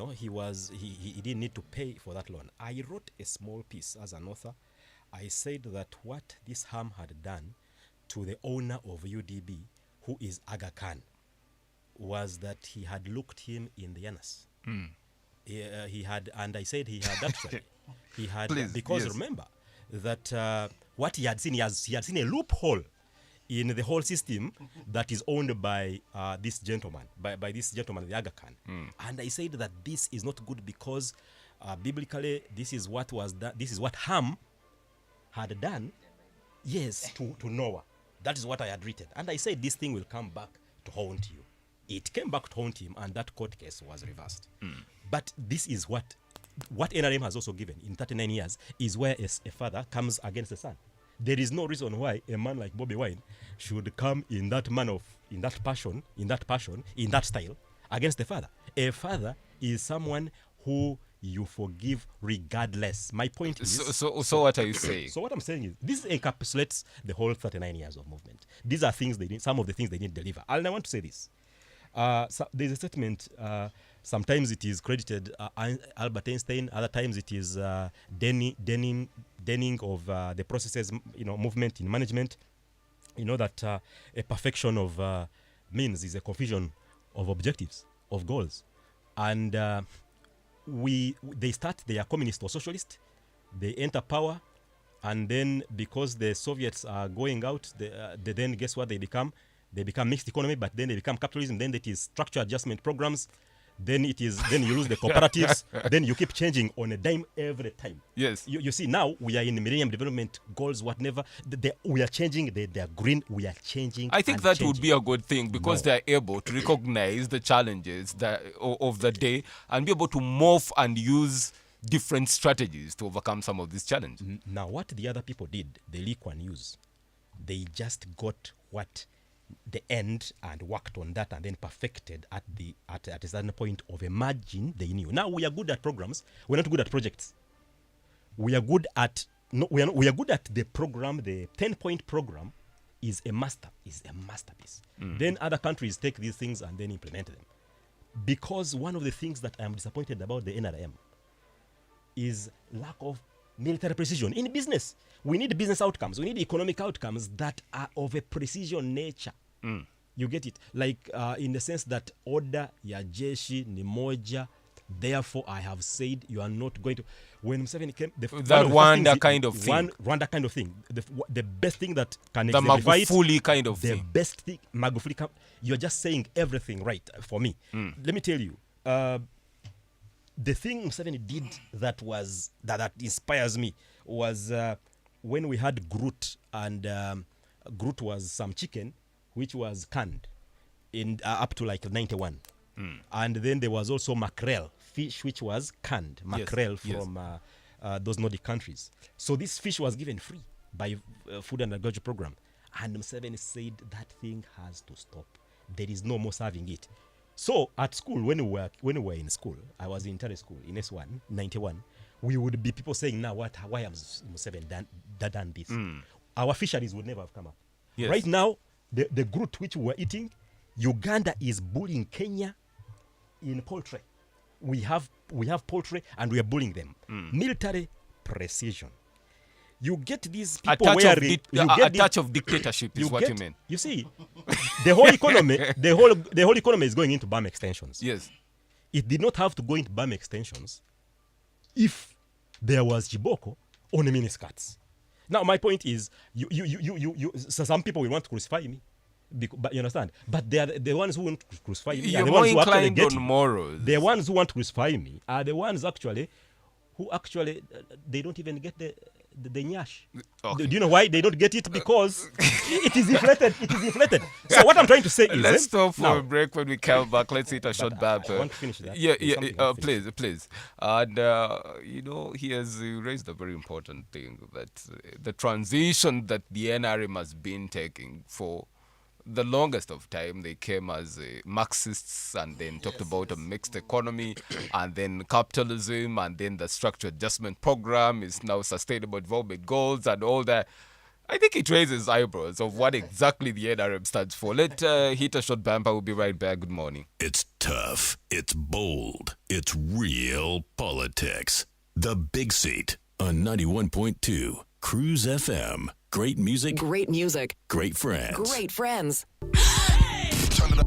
didn't need to pay for that loan. I wrote a small piece as an author. I said that what this harm had done to the owner of UDB, who is Aga Khan, was that he had looked him in the anus. He had, and I said he had actually. He had, because remember that what he had seen, he had seen a loophole in the whole system that is owned by this gentleman, by this gentleman, the Aga Khan. And I said that this is not good because biblically this is what was that. This is what Ham had done, yes, to Noah. That is what I had written. And I said this thing will come back to haunt you. It came back to haunt him, and that court case was reversed. But this is what NRM has also given in 39 years, is where a father comes against a son. There is no reason why a man like Bobby Wine should come in that passion, in that style, against the father. A father is someone who you forgive regardless. My point is... So what are you saying? So what I'm saying is, this encapsulates the whole 39 years of movement. These are things they need, some of the things they need to deliver. And I want to say this. So there's a statement, sometimes it is credited Albert Einstein, other times it is Denning of the processes, movement in management. You know that a perfection of means is a confusion of objectives, of goals. And they start, they are communist or socialist, they enter power, and then because the Soviets are going out, they then guess what they become? They become mixed economy, but then they become capitalism. Then it is structure adjustment programs. Then you lose the cooperatives. Then you keep changing on a dime every time. Yes. You see, now we are in the Millennium Development Goals, whatever. We are changing. They are green. We are changing. I think that would be a good thing because they are able to recognize the challenges of the day and be able to morph and use different strategies to overcome some of these challenges. Now, what the other people did, the Lee Kuan Yews, they just got what the end and worked on that and then perfected at a certain point of a margin they knew. Now we are good at programs. We're not good at projects. We are good at we are good at the program. The 10-point program is a masterpiece. Then other countries take these things and then implement them. Because one of the things that I am disappointed about the NRM is lack of military precision in business. We need business outcomes. We need economic outcomes that are of a precision nature. You get it? Like in the sense that order ya jeshi ni moja. Therefore, I have said you are not going to. When Museveni came, that Rwanda kind of thing. Rwanda kind of thing. The best thing that can the exemplify Magufuli kind of the thing. best thing, Magufuli. You're just saying everything right for me. Let me tell you. The thing Museveni did that inspires me was when we had Groot, and Groot was some chicken which was canned in up to like 91. And then there was also mackerel, fish which was canned, mackerel from those Nordic countries. So this fish was given free by Food and Agriculture Program. And Museveni said that thing has to stop. There is no more serving it. So at school, when we were in school, I was in tertiary school in S1, 91, we would be people saying, now why has Museveni done this? Our fisheries would never have come up. Yes. Right now, the Groot which we were eating, Uganda is bullying Kenya in poultry. We have poultry and we are bullying them. Military precision. You get these people a touch of dictatorship is what you mean. You see, the whole economy, the whole economy is going into BAM extensions. Yes. It did not have to go into BAM extensions if there was Chiboko on the miniskirts. Now, my point is, so some people will want to crucify me. But you understand? But they are the ones who want to crucify me. You're more inclined on morals. The ones who want to crucify me are the ones who they don't even get the nyash. Okay. Do you know why they don't get it? Because it is inflated. It is inflated. So what I'm trying to say is, let's stop for a break. When we come back, let's hit a short bumper. I want to finish that. Please. And he has raised a very important thing, that the transition that the NRM has been taking for the longest of time. They came as Marxists and then talked about a mixed economy and then capitalism, and then the structure adjustment program is now sustainable development goals and all that. I think it raises eyebrows of what exactly the NRM stands for. Let's hit a short bumper. We'll be right back. Good morning. It's tough. It's bold. It's real politics. The Big Seat on 91.2 Cruise FM. Great music. Great music. Great friends. Great friends. Turn it up.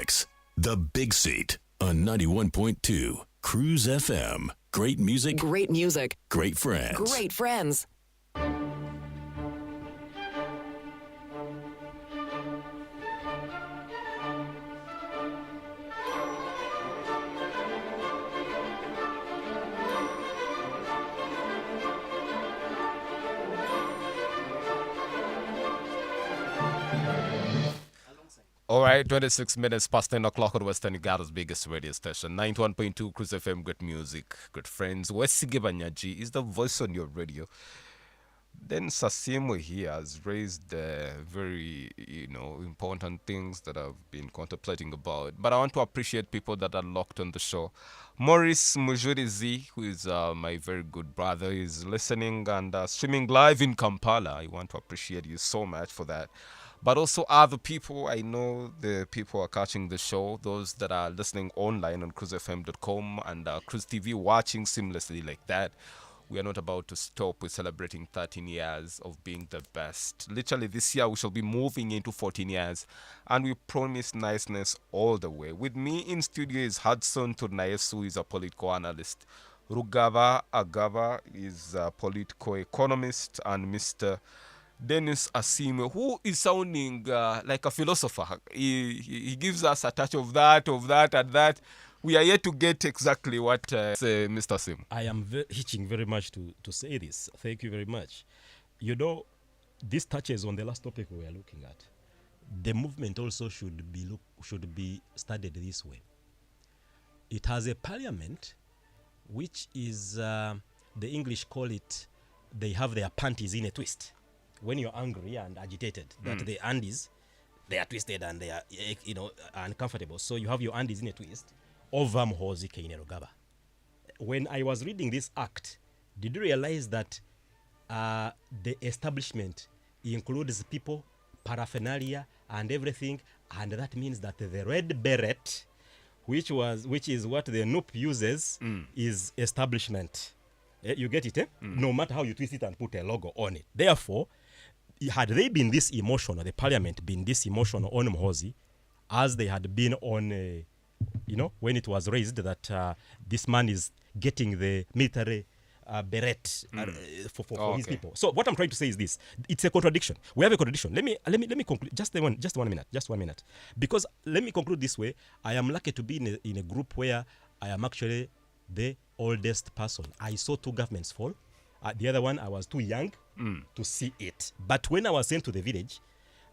politics. The Big Seat on 91.2 Cruise FM. Great music, Great music. great friends. Great friends. All right, 26 minutes past 10 o'clock on Western Ugada's biggest radio station, 91.2 Cruise FM, good music, good friends. Wesige Banyaji is the voice on your radio. Then Sasimo here has raised very, important things that I've been contemplating about. But I want to appreciate people that are locked on the show. Maurice Mujurizi, who is my very good brother, is listening and streaming live in Kampala. I want to appreciate you so much for that. But also other people, I know the people are catching the show, those that are listening online on cruisefm.com and Cruise TV watching seamlessly like that. We are not about to stop. We're celebrating 13 years of being the best. Literally this year we shall be moving into 14 years and we promise niceness all the way. With me in studio is Hudson Turnaesu, who is a political analyst. Rugaba Agaba is a political economist, and Mr. Dennis Asime, who is sounding like a philosopher. He gives us a touch of that, and that. We are yet to get exactly what Mr. Asime. I am hitching very much to say this. Thank you very much. This touches on the last topic we are looking at. The movement also should be studied this way. It has a parliament, which is, the English call it, they have their panties in a twist. When you're angry and agitated, that the undies, they are twisted and they are, uncomfortable. So you have your undies in a twist. Over Mhozi Kainerugaba. When I was reading this act, did you realize that the establishment includes people, paraphernalia, and everything, and that means that the red beret, which is what the NUP uses, is establishment. You get it, eh? No matter how you twist it and put a logo on it. Therefore, had they been this emotional, the parliament been this emotional on Mhozi, as they had been on, when it was raised that this man is getting the military beret for his people. So what I'm trying to say is this: it's a contradiction. We have a contradiction. Let me conclude. Just one minute. Because let me conclude this way. I am lucky to be in a group where I am actually the oldest person. I saw two governments fall. The other one, I was too young to see it. But when I was sent to the village,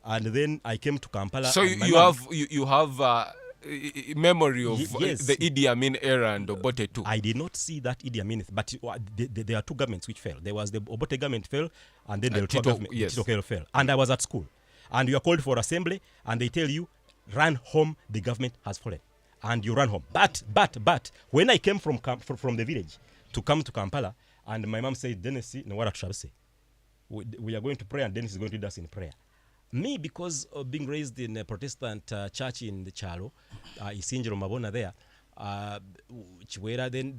and then I came to Kampala. So you have memory of the Idi Amin era and Obote too. I did not see that Idi Amin, but there are two governments which fell. There was the Obote government fell, and then the Tito fell. And I was at school, and you are called for assembly, and they tell you, run home. The government has fallen, and you run home. But when I came from the village to come to Kampala, and my mom said, Dennis, what shall I say? We are going to pray, and Dennis is going to lead us in prayer. Me, because of being raised in a Protestant church in the Chalo, Isinjiro Mabona there, then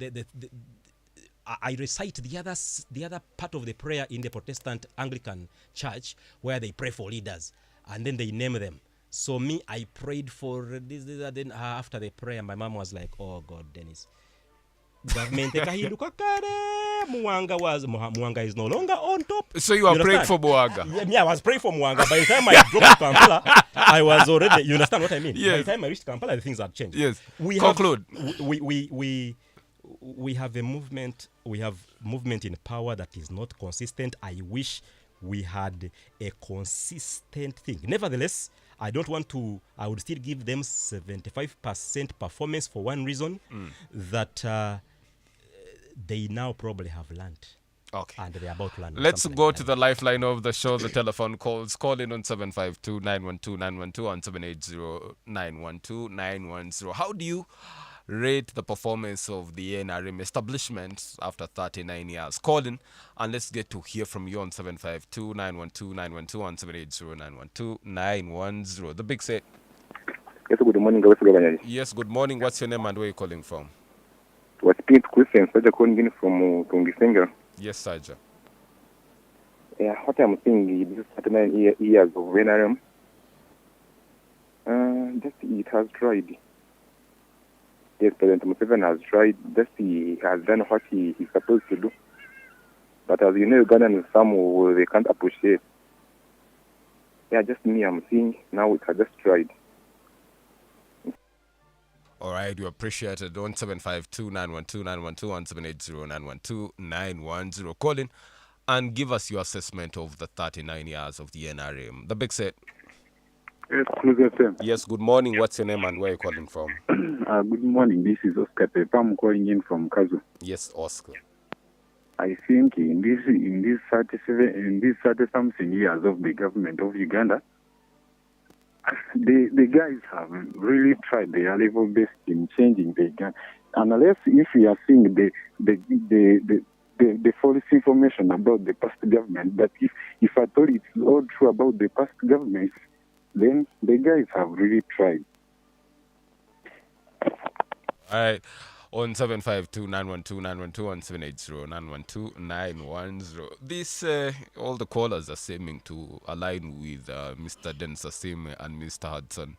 I recite the other part of the prayer in the Protestant Anglican church where they pray for leaders and then they name them. So me, I prayed for this, then after the prayer, my mom was like, "Oh God, Dennis, government Muanga is no longer on top." So you are praying for Muanga? Yeah, I was praying for Muanga. By the time I dropped to Kampala, I was already, you understand what I mean? Yes. By the time I reached Kampala, the things had changed. Yes. Conclude. We have a movement, in power that is not consistent. I wish we had a consistent thing. Nevertheless, I would still give them 75% performance for one reason, that they now probably have learned. Okay. And they're about to learn. Let's go to the lifeline of the show, the telephone calls. Call in on 752-912-912 on 780-912-910. How do you rate the performance of the NRM establishment after 39 years? Call in and let's get to hear from you on 752-912-912 on 780-912-910. The big set. Yes, good morning, Governor. Yes, good morning. What's your name and where are you calling from? What's Pete Christian, Saja calling from Tungisenga. Yes, Saja. Yeah, what I'm saying is this 39 years of NRM. just it has tried. Yes, President Museveni has tried. Just he has done what he's supposed to do. But as you know, Ugandans, some they can't appreciate. Yeah, just me, I'm seeing now it has just tried. All right, we appreciate it. 1752-912-912, 1780-912-910. Call in and give us your assessment of the 39 years of the NRM. The big set. Yes, Cruise FM. Yes, good morning. What's your name and where are you calling from? Good morning. This is Oscar Pepe. I'm calling in from Kazu. Yes, Oscar. I think in these 30 something years of the government of Uganda, the guys have really tried their level best in changing the Uganda. Unless if we are seeing the false information about the past government, but if I thought it's all true about the past governments, then the guys have really tried. All right. On 752-912-912, on 780-912-910. This, all the callers are seeming to align with Mr. Densasim and Mr. Hudson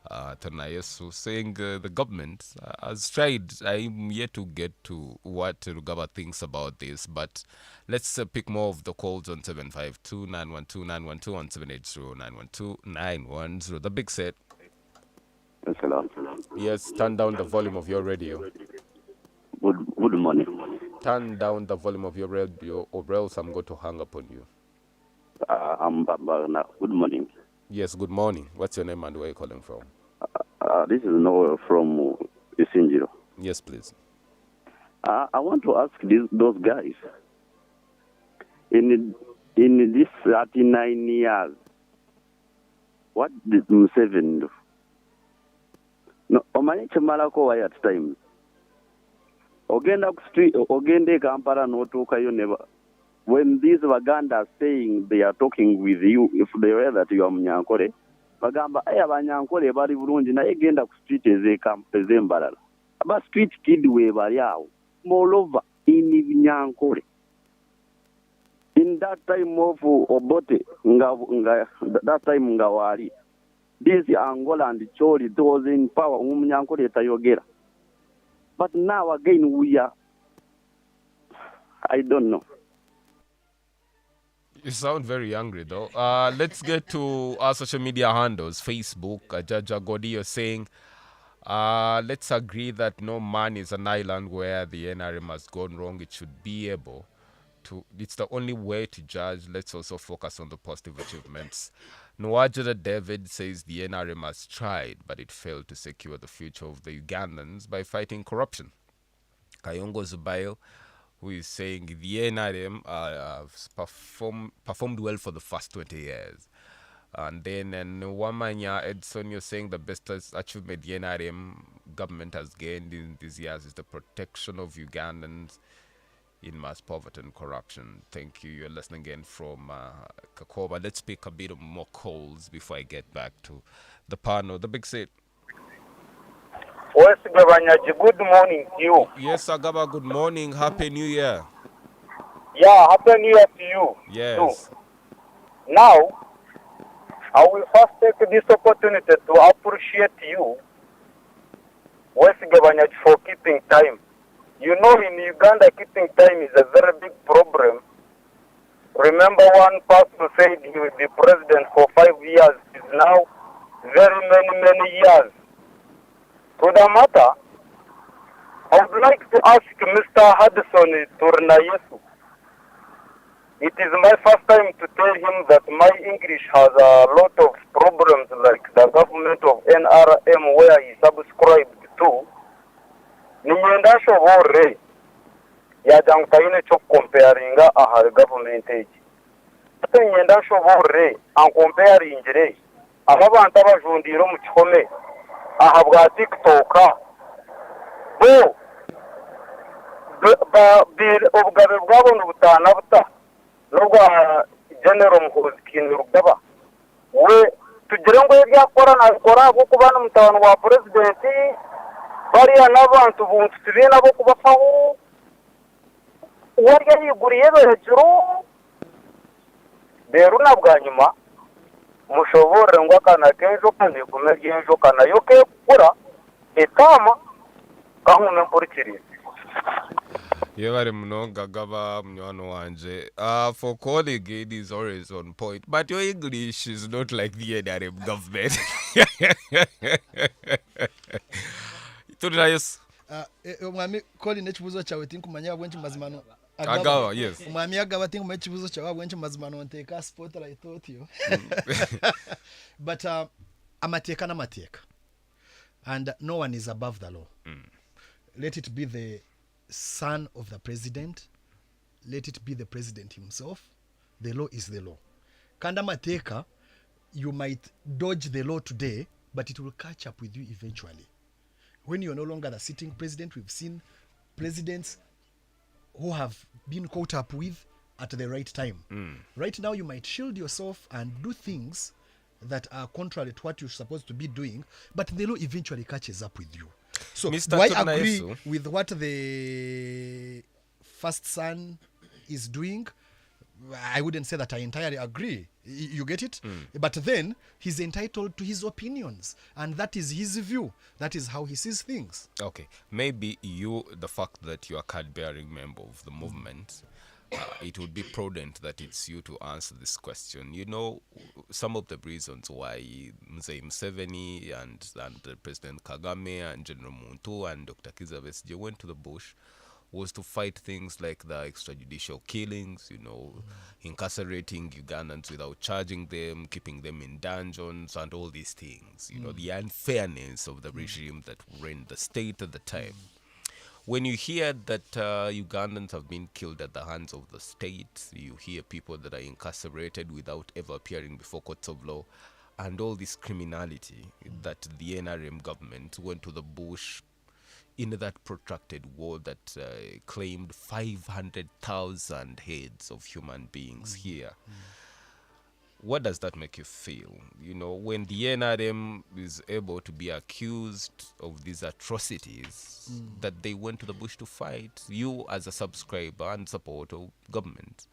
Tanayesu, saying the government has tried. I'm yet to get to what Rugaba thinks about this, but let's pick more of the calls on 752-912-912, on 780-912-910. The big set. Hello. Yes, turn down the volume of your radio. Good morning. Turn down the volume of your radio, or else I'm going to hang up on you. I'm Babana. Good morning. Yes, good morning. What's your name and where are you calling from? This is Noel from Isinjiro. Yes, please. I want to ask those guys. In this 39 years, what did Museveni do? No, omanye chemalako wa at time. Ogenda street, ogende Kampala notukayo never. When these Waganda are saying they are talking with you, if they were that you are Munyankore, Bagamba, Abanyankore, bari Burundi, na egenda street ezembalala. Aba street kid we bari yao. Moreover, in Munyankore. In that time of Obote, that time Ngawari. This Angola and Choli, those in power, Munyankore Tayogera. But now again we are, I don't know. You sound very angry though. Let's get to our social media handles. Facebook, Jaja Godi saying, let's agree that no man is an island where the NRM has gone wrong. It should be able to, it's the only way to judge. Let's also focus on the positive achievements. Nwajada David says the NRM has tried, but it failed to secure the future of the Ugandans by fighting corruption. Kayongo Zubayo, who is saying the NRM has performed well for the first 20 years. And then Nwamanya Edson, you're saying the best achievement the NRM government has gained in these years is the protection of Ugandans in mass poverty and corruption. Thank you. You're listening again from Kakoba. Let's pick a bit of more calls before I get back to the panel. The big set. West Gabanyaji, good morning to you. Yes, Agaba, good morning. Happy New Year. Yeah, Happy New Year to you. Yes. Too. Now, I will first take this opportunity to appreciate you, West Gabanyaji, for keeping time. You know, in Uganda, keeping time is a very big problem. Remember, one person said he will be president for 5 years. It's now very many years. To the matter, I would like to ask Mr. Hudson Tanayesu. It is my first time to tell him that my English has a lot of problems, like the government of NRM where he subscribed to. Ninyenda shobore yajangtaine chok comparinga aha government age. Ninyenda shobore an comparing jire abantu abajundiro mu kihome aha bwa TikTok bo obugabe bwabo n'ubutana buta n'ubwa General Muhozkin Rugaba we tugire ngo yabyakora nakora kuko bana mutano wa president bariya n'abantu buntu tubye nabo kubafaho wari yiguriye hejuru rero nabwa nyuma mushobore ngo akana kejo kandi kumegenjo kana yoke kura etama kahume mpurikirize. Yebare mnonga gaba mnywano wanje. For calling it is always on point, but your English is not like the NRM government. Yes. Mwami Colin ekibuzo kyawe tinkumanya bwenki mazimano. Agaba, yes. Mwami agaba tinkumanya ekibuzo kyawe bwenki mazimano nteka sport I thought you. But amateeka n'amateeka. And no one is above the law. Let it be the son of the president, let it be the president himself. The law is the law. Kanda mateka, you might dodge the law today, but it will catch up with you eventually. When you're no longer the sitting president, we've seen presidents who have been caught up with at the right time. Right now, you might shield yourself and do things that are contrary to what you're supposed to be doing, but the law eventually catches up with you. So Mr. do I Tuna agree Yesu with what the first son is doing? I wouldn't say that I entirely agree. You get it? But then he's entitled to his opinions, and that is his view. That is how he sees things. Okay, maybe you, the fact that you are a card-bearing member of the movement, it would be prudent that it's you to answer this question. You know, some of the reasons why Mzee Museveni and President Kagame and General Muntu and Dr. Kizza Besigye went to the bush was to fight things like the extrajudicial killings, you know, incarcerating Ugandans without charging them, keeping them in dungeons, and all these things. You know, the unfairness of the regime that ran the state at the time. When you hear that Ugandans have been killed at the hands of the state, you hear people that are incarcerated without ever appearing before courts of law, and all this criminality that the NRM government went to the bush in that protracted war that claimed 500,000 heads of human beings here. What does that make you feel? You know, when the NRM is able to be accused of these atrocities that they went to the bush to fight, you as a subscriber and supporter of government,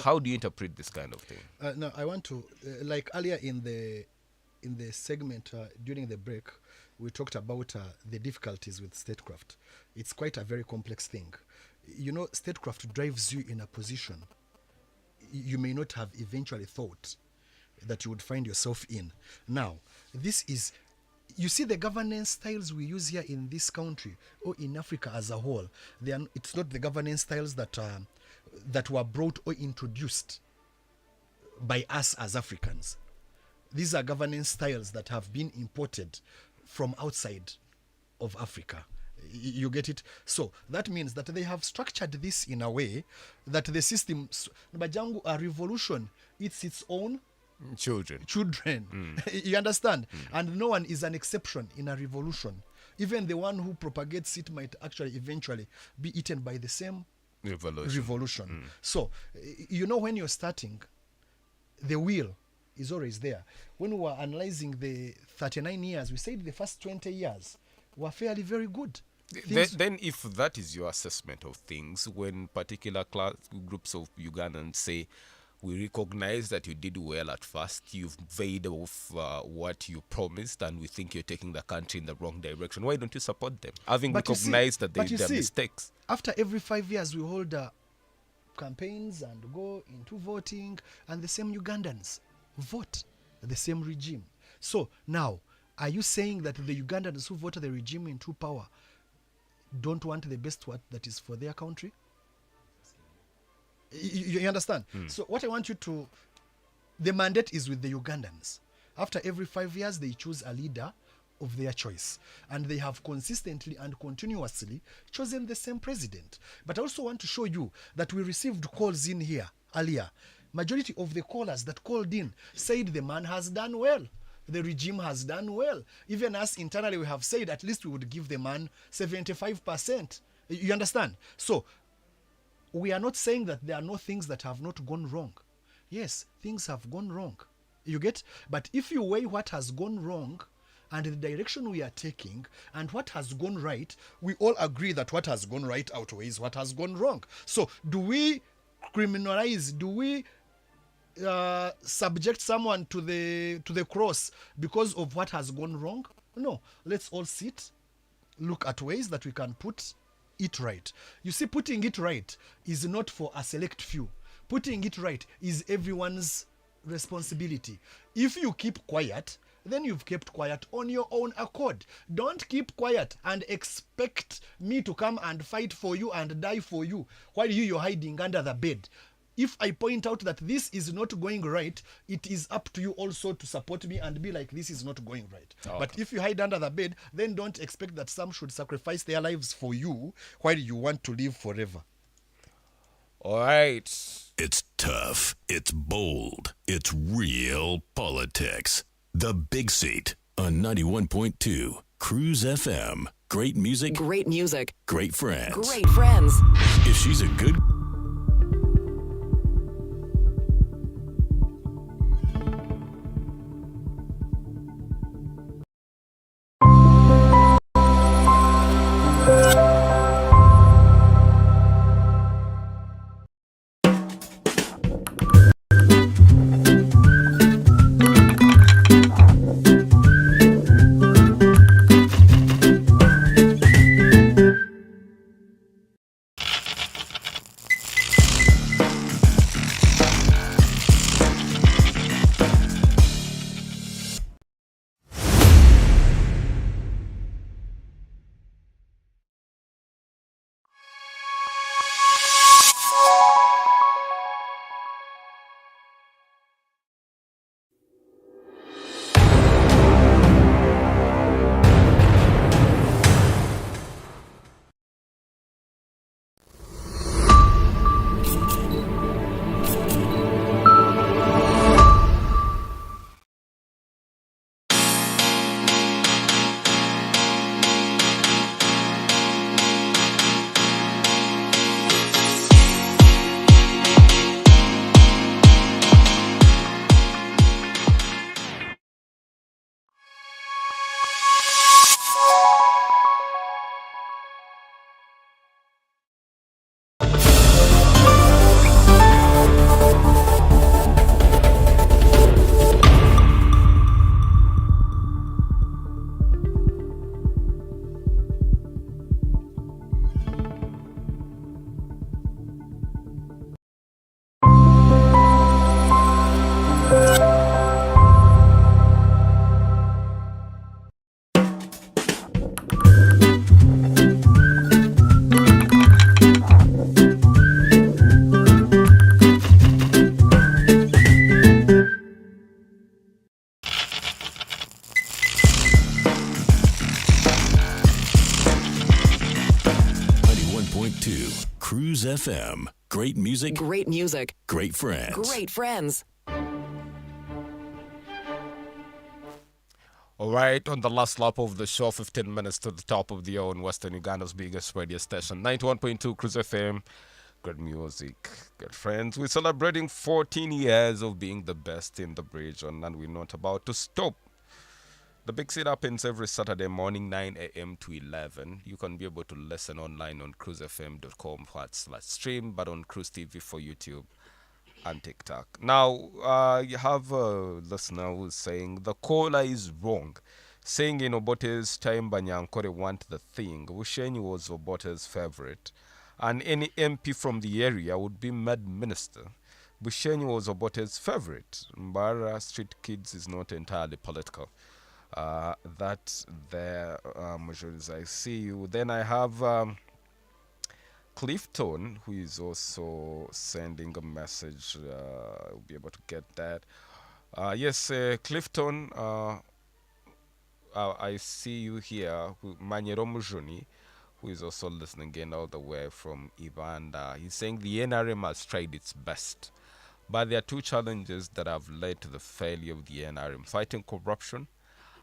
how do you interpret this kind of thing? No, I want to, like earlier in the segment during the break, we talked about the difficulties with statecraft. It's quite a very complex thing. You know, statecraft drives you in a position you may not have eventually thought that you would find yourself in. Now, this is, you see the governance styles we use here in this country or in Africa as a whole. It's not the governance styles that were brought or introduced by us as Africans. These are governance styles that have been imported from outside of Africa. You get it? So that means that they have structured this in a way that the system, Bajangu, a revolution, it's its own children. You understand? And no one is an exception in a revolution. Even the one who propagates it might actually eventually be eaten by the same revolution. So, you know, when you're starting, the will is always there. When we were analyzing the 39 years, we said the first 20 years were fairly very good. Then if that is your assessment of things, when particular groups of Ugandans say, we recognize that you did well at first, you've veered off what you promised, and we think you're taking the country in the wrong direction, why don't you support them? Having recognized that they did mistakes. After every 5 years, we hold campaigns and go into voting, and the same Ugandans vote the same regime. So now, are you saying that the Ugandans who voted the regime into power don't want the best that is for their country? You understand? So what I want you to, the mandate is with the Ugandans. After every 5 years, they choose a leader of their choice. And they have consistently and continuously chosen the same president. But I also want to show you that we received calls in here earlier. Majority of the callers that called in said the man has done well. The regime has done well. Even us internally, we have said at least we would give the man 75%. You understand? So, we are not saying that there are no things that have not gone wrong. Yes, things have gone wrong. You get? But if you weigh what has gone wrong and the direction we are taking and what has gone right, we all agree that what has gone right outweighs what has gone wrong. So, do we criminalize, do we subject someone to the cross because of what has gone wrong. No, let's all sit, look at ways that we can put it right. You see, putting it right is not for a select few. Putting it right is everyone's responsibility. If you keep quiet, then you've kept quiet on your own accord. Don't keep quiet and expect me to come and fight for you and die for you while you're hiding under the bed. If I point out that this is not going right, it is up to you also to support me and be like, this is not going right. Okay. But if you hide under the bed, then don't expect that some should sacrifice their lives for you while you want to live forever. All right. It's tough. It's bold. It's real politics. The Big Seat on 91.2 Cruise FM. Great music. Great music. Great friends. Great friends. If she's a good Cruise FM. Great music. Great music. Great friends. Great friends. All right, on the last lap of the show, 15 minutes to the top of the hour in Western Uganda's biggest radio station, 91.2 Cruise FM. Good music, good friends. We're celebrating 14 years of being the best in the region, and we're not about to stop. The Big Seat happens every Saturday morning, 9 a.m. to 11. You can be able to listen online on cruisefm.com/stream, but on Cruise TV for YouTube and TikTok. Now, you have a listener who's saying the caller is wrong, saying in Obote's time Banyankore want the thing. Bushenyi was Obote's favorite, and any MP from the area would be mad minister. Bushenyi was Obote's favorite. Mbara Street Kids is not entirely political. That there, as I see you. Then I have Clifton, who is also sending a message. We'll be able to get that. Yes, Clifton, I see you here. Manyero Mujuni, who is also listening again all the way from Ibanda. He's saying the NRM has tried its best, but there are two challenges that have led to the failure of the NRM: fighting corruption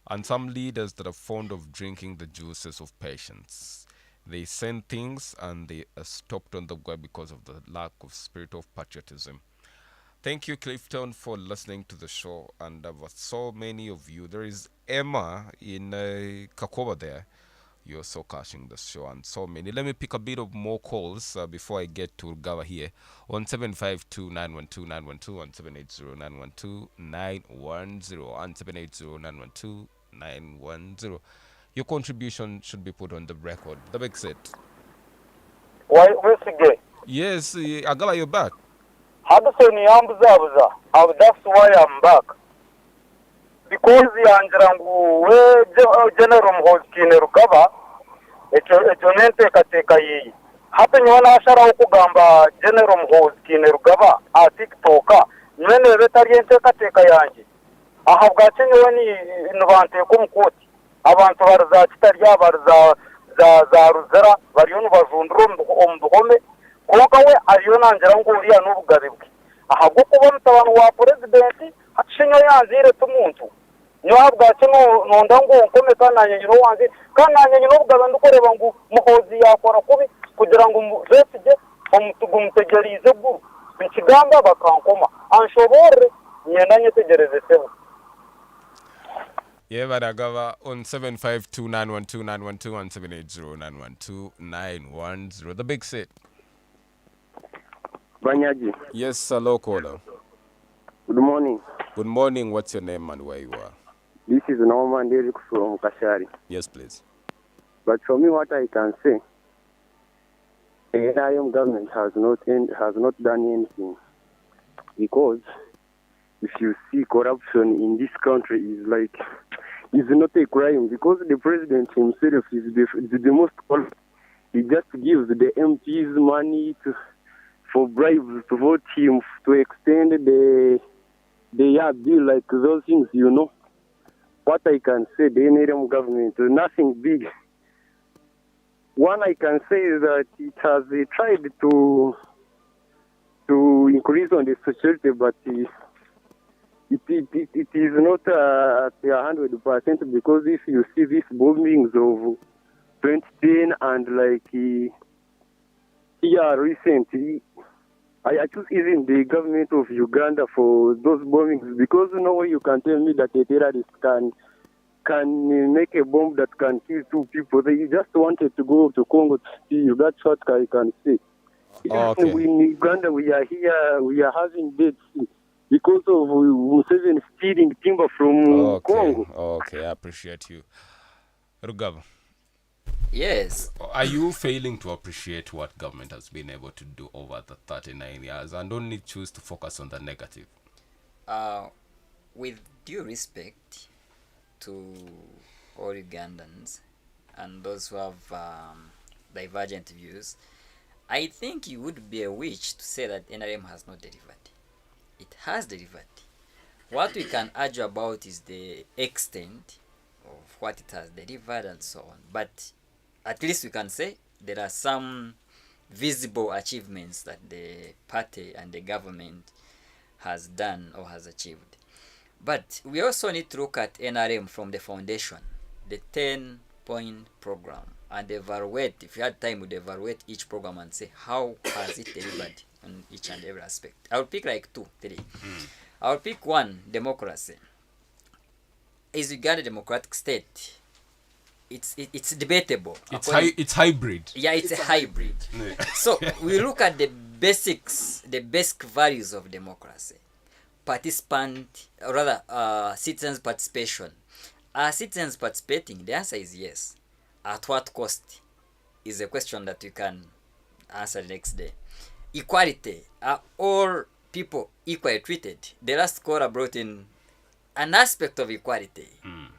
and some leaders that are fond of drinking the juices of patience. They send things and they are stopped on the way because of the lack of spirit of patriotism. Thank you, Clifton, for listening to the show. And so many of you. There is Emma in Kakoba there. You're so cashing the show and so many. Let me pick a bit of more calls before I get to Gava here. On 752-912-912, on 780-912-910, on 780-912-910. Your contribution should be put on the record. The big set. Why, Wesige? Yes, Agala, you're back. Hudson Yambuzabuza. That's why I'm back. Because yanjirangu we general mhozkine rugaba ejo nenteekateeka yiyi hati nyona asharaho kugamba general mhozkine rugaba a tiktok nyene betari enteekateeka yanjye aha bwaki nyowe nibanteeka omu kooti abantu bariza kitarya bariza za ruzera bariyo nibajundura omu buhome konka we ariyo nangira ngu uriya n'obugabe bwe aha bw'okuba mutabani wa purezidenti hati nyowe yanzire tumuntu nyowe bwaki nonda ngu nkome kananyenya wanjye kananyenya n'obugabe ndikureba ngu muhozi yakora kubi kugira ngo besige omutegerize guru nikigamba bakankoma anshobore nyenda nyetegereze sebo. Yeah, Badagava on 752-912-912 on 780-912-910. The big set. Banyaji. Yes, hello, caller. Good morning. Good morning. What's your name and where you are? This is Norman Derek from Kashari. Yes, please. But for me, what I can say, the NRM government has not done anything, because if you see corruption in this country is not a crime, because the president himself is the most corrupt. He just gives the MPs money for bribes to vote him to extend the bill, like those things, you know. What I can say, the NRM government, nothing big. One I can say is that it has tried to increase on the security, but it is not at 100%, because if you see these bombings of 2010 and here recently, I accuse even the government of Uganda for those bombings, because no way you can tell me that a terrorist can make a bomb that can kill two people. They just wanted to go to Congo to see you. That's what I can say. Okay. In Uganda, we are here, we are having Dead Sea because of Museveni stealing timber from Congo. Okay, I appreciate you. Rugaba. Yes. Are you failing to appreciate what government has been able to do over the 39 years and only choose to focus on the negative? With due respect to all Ugandans and those who have divergent views, I think you would be a witch to say that NRM has not delivered. It has delivered. What we can argue about is the extent of what it has delivered and so on. But at least we can say there are some visible achievements that the party and the government has done or has achieved. But we also need to look at NRM from the foundation, the 10-point program, and evaluate. If you had time, we'd evaluate each program and say how has it delivered on each and every aspect. I'll pick like 2, 3. I'll pick 1, democracy. Is Uganda a democratic state? It's debatable. It's hybrid. Yeah, it's a hybrid. So we look at the basic values of democracy. Citizens participation. Are citizens participating? The answer is yes. At what cost is a question that you can answer the next day. Equality. Are all people equally treated? The last caller brought in an aspect of equality.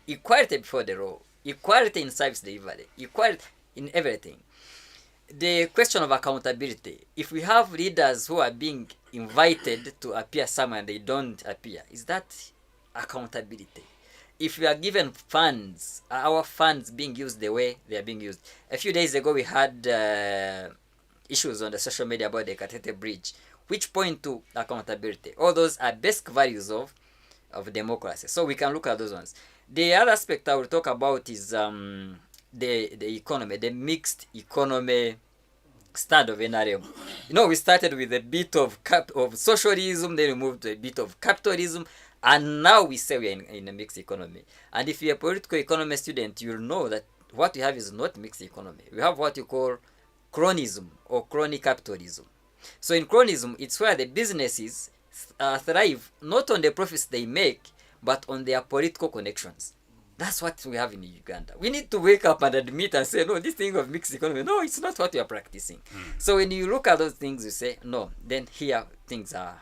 Equality before the law. Equality in service delivery. Equality in everything. The question of accountability. If we have leaders who are being invited to appear somewhere and they don't appear, is that accountability? If we are given funds, are our funds being used the way they are being used? A few days ago we had issues on the social media about the Katete Bridge, which point to accountability. All those are basic values of democracy. So we can look at those ones. The other aspect I will talk about is the economy, the mixed economy stand of NRM. We started with a bit of socialism, then we moved to a bit of capitalism, and now we say we are in a mixed economy. And if you're a political economy student, you'll know that what we have is not mixed economy. We have what you call cronism or crony capitalism. So in cronism, it's where the businesses thrive not on the profits they make, but on their political connections. That's what we have in Uganda. We need to wake up and admit and say, no, this thing of mixed economy, no, it's not what we are practicing. So when you look at those things, you say, no, then here things are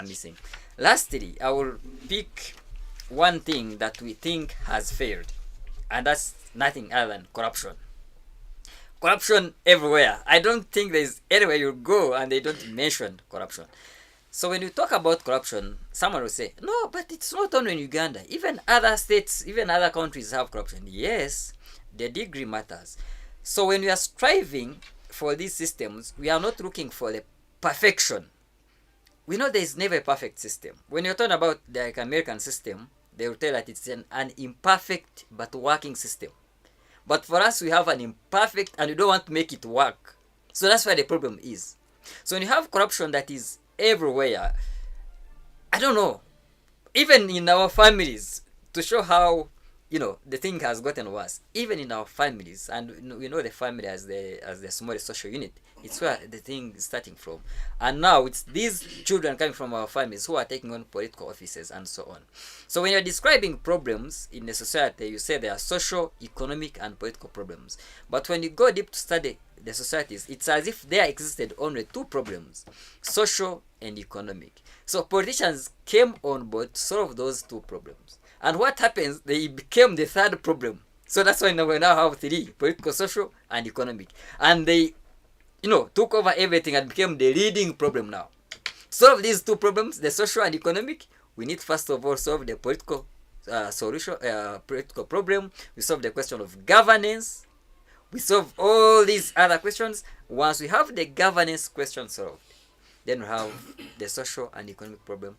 missing. Lastly, I will pick one thing that we think has failed, and that's nothing other than corruption. Corruption everywhere. I don't think there's anywhere you go and they don't mention corruption. So when you talk about corruption, someone will say, no, but it's not only in Uganda. Even other states, even other countries have corruption. Yes, the degree matters. So when we are striving for these systems, we are not looking for the perfection. We know there is never a perfect system. When you're talking about the American system, they will tell that it's an imperfect but working system. But for us, we have an imperfect and we don't want to make it work. So that's where the problem is. So when you have corruption that is everywhere, I don't know, even in our families, to show how, the thing has gotten worse, even in our families, and we know the family as the smallest social unit, it's where the thing is starting from. And now it's these children coming from our families who are taking on political offices and so on. So when you're describing problems in the society, you say there are social, economic, and political problems. But when you go deep to study the societies, it's as if there existed only two problems, social and economic. So politicians came on board to solve those two problems. And what happens? They became the third problem. So that's why we now have three, political, social, and economic. And they, took over everything and became the leading problem now. To solve these two problems, the social and economic, we need first of all solve the political political problem. We solve the question of governance. We solve all these other questions. Once we have the governance question solved, then we have the social and economic problem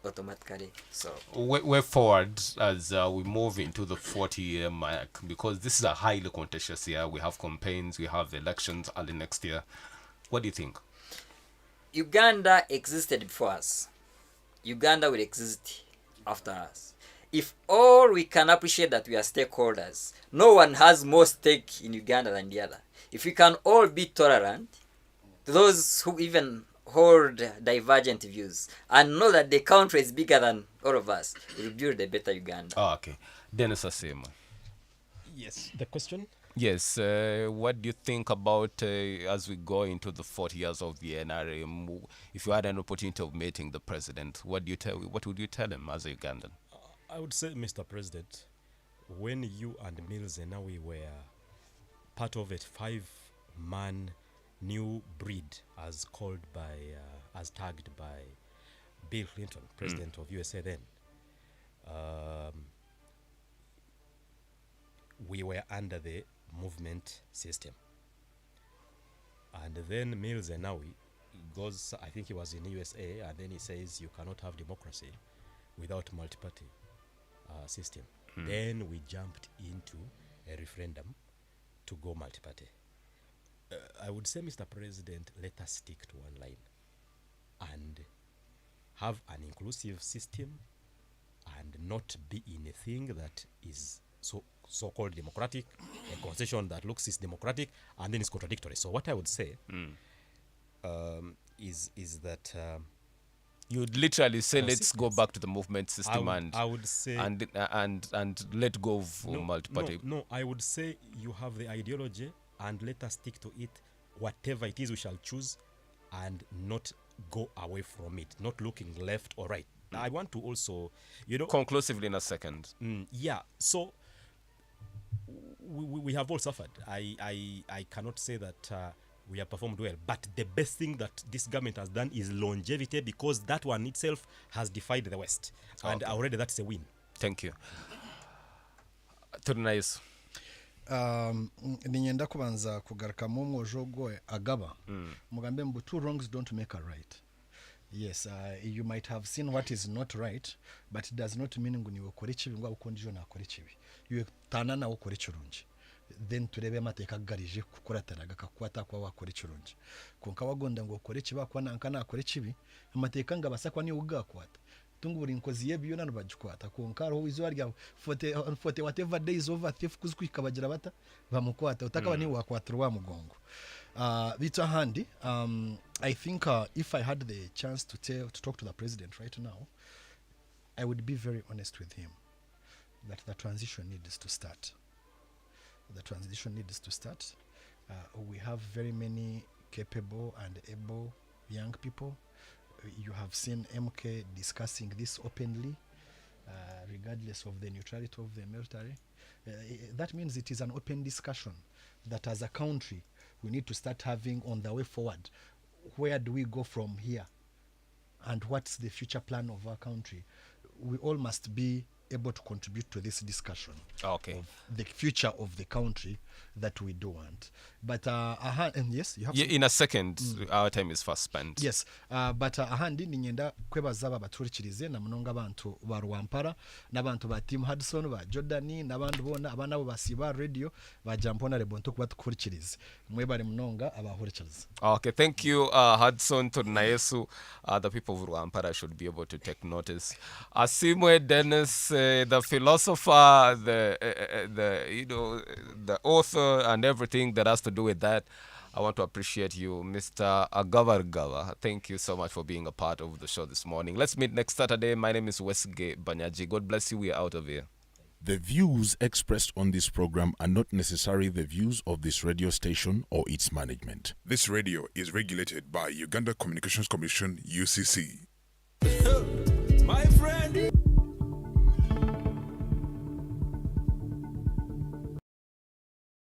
automatically solved. Way forward as we move into the 40-year mark, because this is a highly contentious year. We have campaigns, we have elections early next year. What do you think? Uganda existed before us. Uganda will exist after us. If all we can appreciate that we are stakeholders, no one has more stake in Uganda than the other. If we can all be tolerant, those who even hold divergent views and know that the country is bigger than all of us, will build a better Uganda. Oh, okay. Dennis Asema. Yes, the question? Yes, what do you think about as we go into the 40 years of the NRM? If you had an opportunity of meeting the president, what would you tell him as a Ugandan? I would say, Mr. President, when you and Mills Zenawi were part of a 5-man new breed as called by, as tagged by Bill Clinton, president of USA then, we were under the movement system. And then Mills Zenawi goes, I think he was in USA, and then he says you cannot have democracy without multi-party system. Then we jumped into a referendum to go multi-party. I would say, Mr. President, let us stick to one line and have an inclusive system and not be in a thing that is so-called democratic, a constitution that looks is democratic and then is contradictory. So what I would say is that you would literally say let's go back to the movement system I would say and let go of multi-party. No, I would say you have the ideology and let us stick to it. Whatever it is, we shall choose and not go away from it, not looking left or right. I want to also, conclusively in a second. Yeah, so we have all suffered. I cannot say that we have performed well, but the best thing that this government has done is longevity, because that one itself has defied the West, and already that's a win. Thank you. Nice. Ninyenda kubanza kugaruka mu mwojogo agaba mugambe mbu two wrongs don't make a right. Yes, you might have seen what is not right, but it does not mean ngo niwe ukora ikibi ngo ukondijo nakora ikibi. You tana na ukora ikirungi. Then turebe amateka garije kukuratanaga kakwata kwa wakora ikirungi. Konka wagonda ngo ukora ikiba kwa nanka nakora ikibi, amateka ngabasakwa ni ugakwata. tungura inkozi yebyona nabagikwata konka roho izo arya 40 whatever days over thief kuzkwika bagira bata bamukwata utakaba ni wakwatira wa mugongo bita handi I think if I had the chance to talk to the president right now, I would be very honest with him that the transition needs to start. The transition needs to start. We have very many capable and able young people. You have seen MK discussing this openly, regardless of the neutrality of the military. That means it is an open discussion that as a country we need to start having on the way forward. Where do we go from here? And what's the future plan of our country? We all must be able to contribute to this discussion of the future of the country that we do want. But and yes, you have in a second, our time is fast spent. Yes, but ahandi ninyenda kwebaza baturikirize na munonga abantu ba Rwampara n'abantu ba Team Hudson ba Jordani n'abantu bona abana bo basiba radio ba Jampona rebonto kuba tukurikirize mwebare munonga abahurikirize. Okay, thank you Hudson to Nayesu. The people of Rwampara should be able to take notice. Asimwe Dennis, the philosopher, the author and everything that has to do with that. I want to appreciate you, Mr. Agavargava. Thank you so much for being a part of the show this morning. Let's meet next Saturday. My name is Westgate Banyaji. God bless you. We are out of here. The views expressed on this program are not necessarily the views of this radio station or its management. This radio is regulated by Uganda Communications Commission, UCC.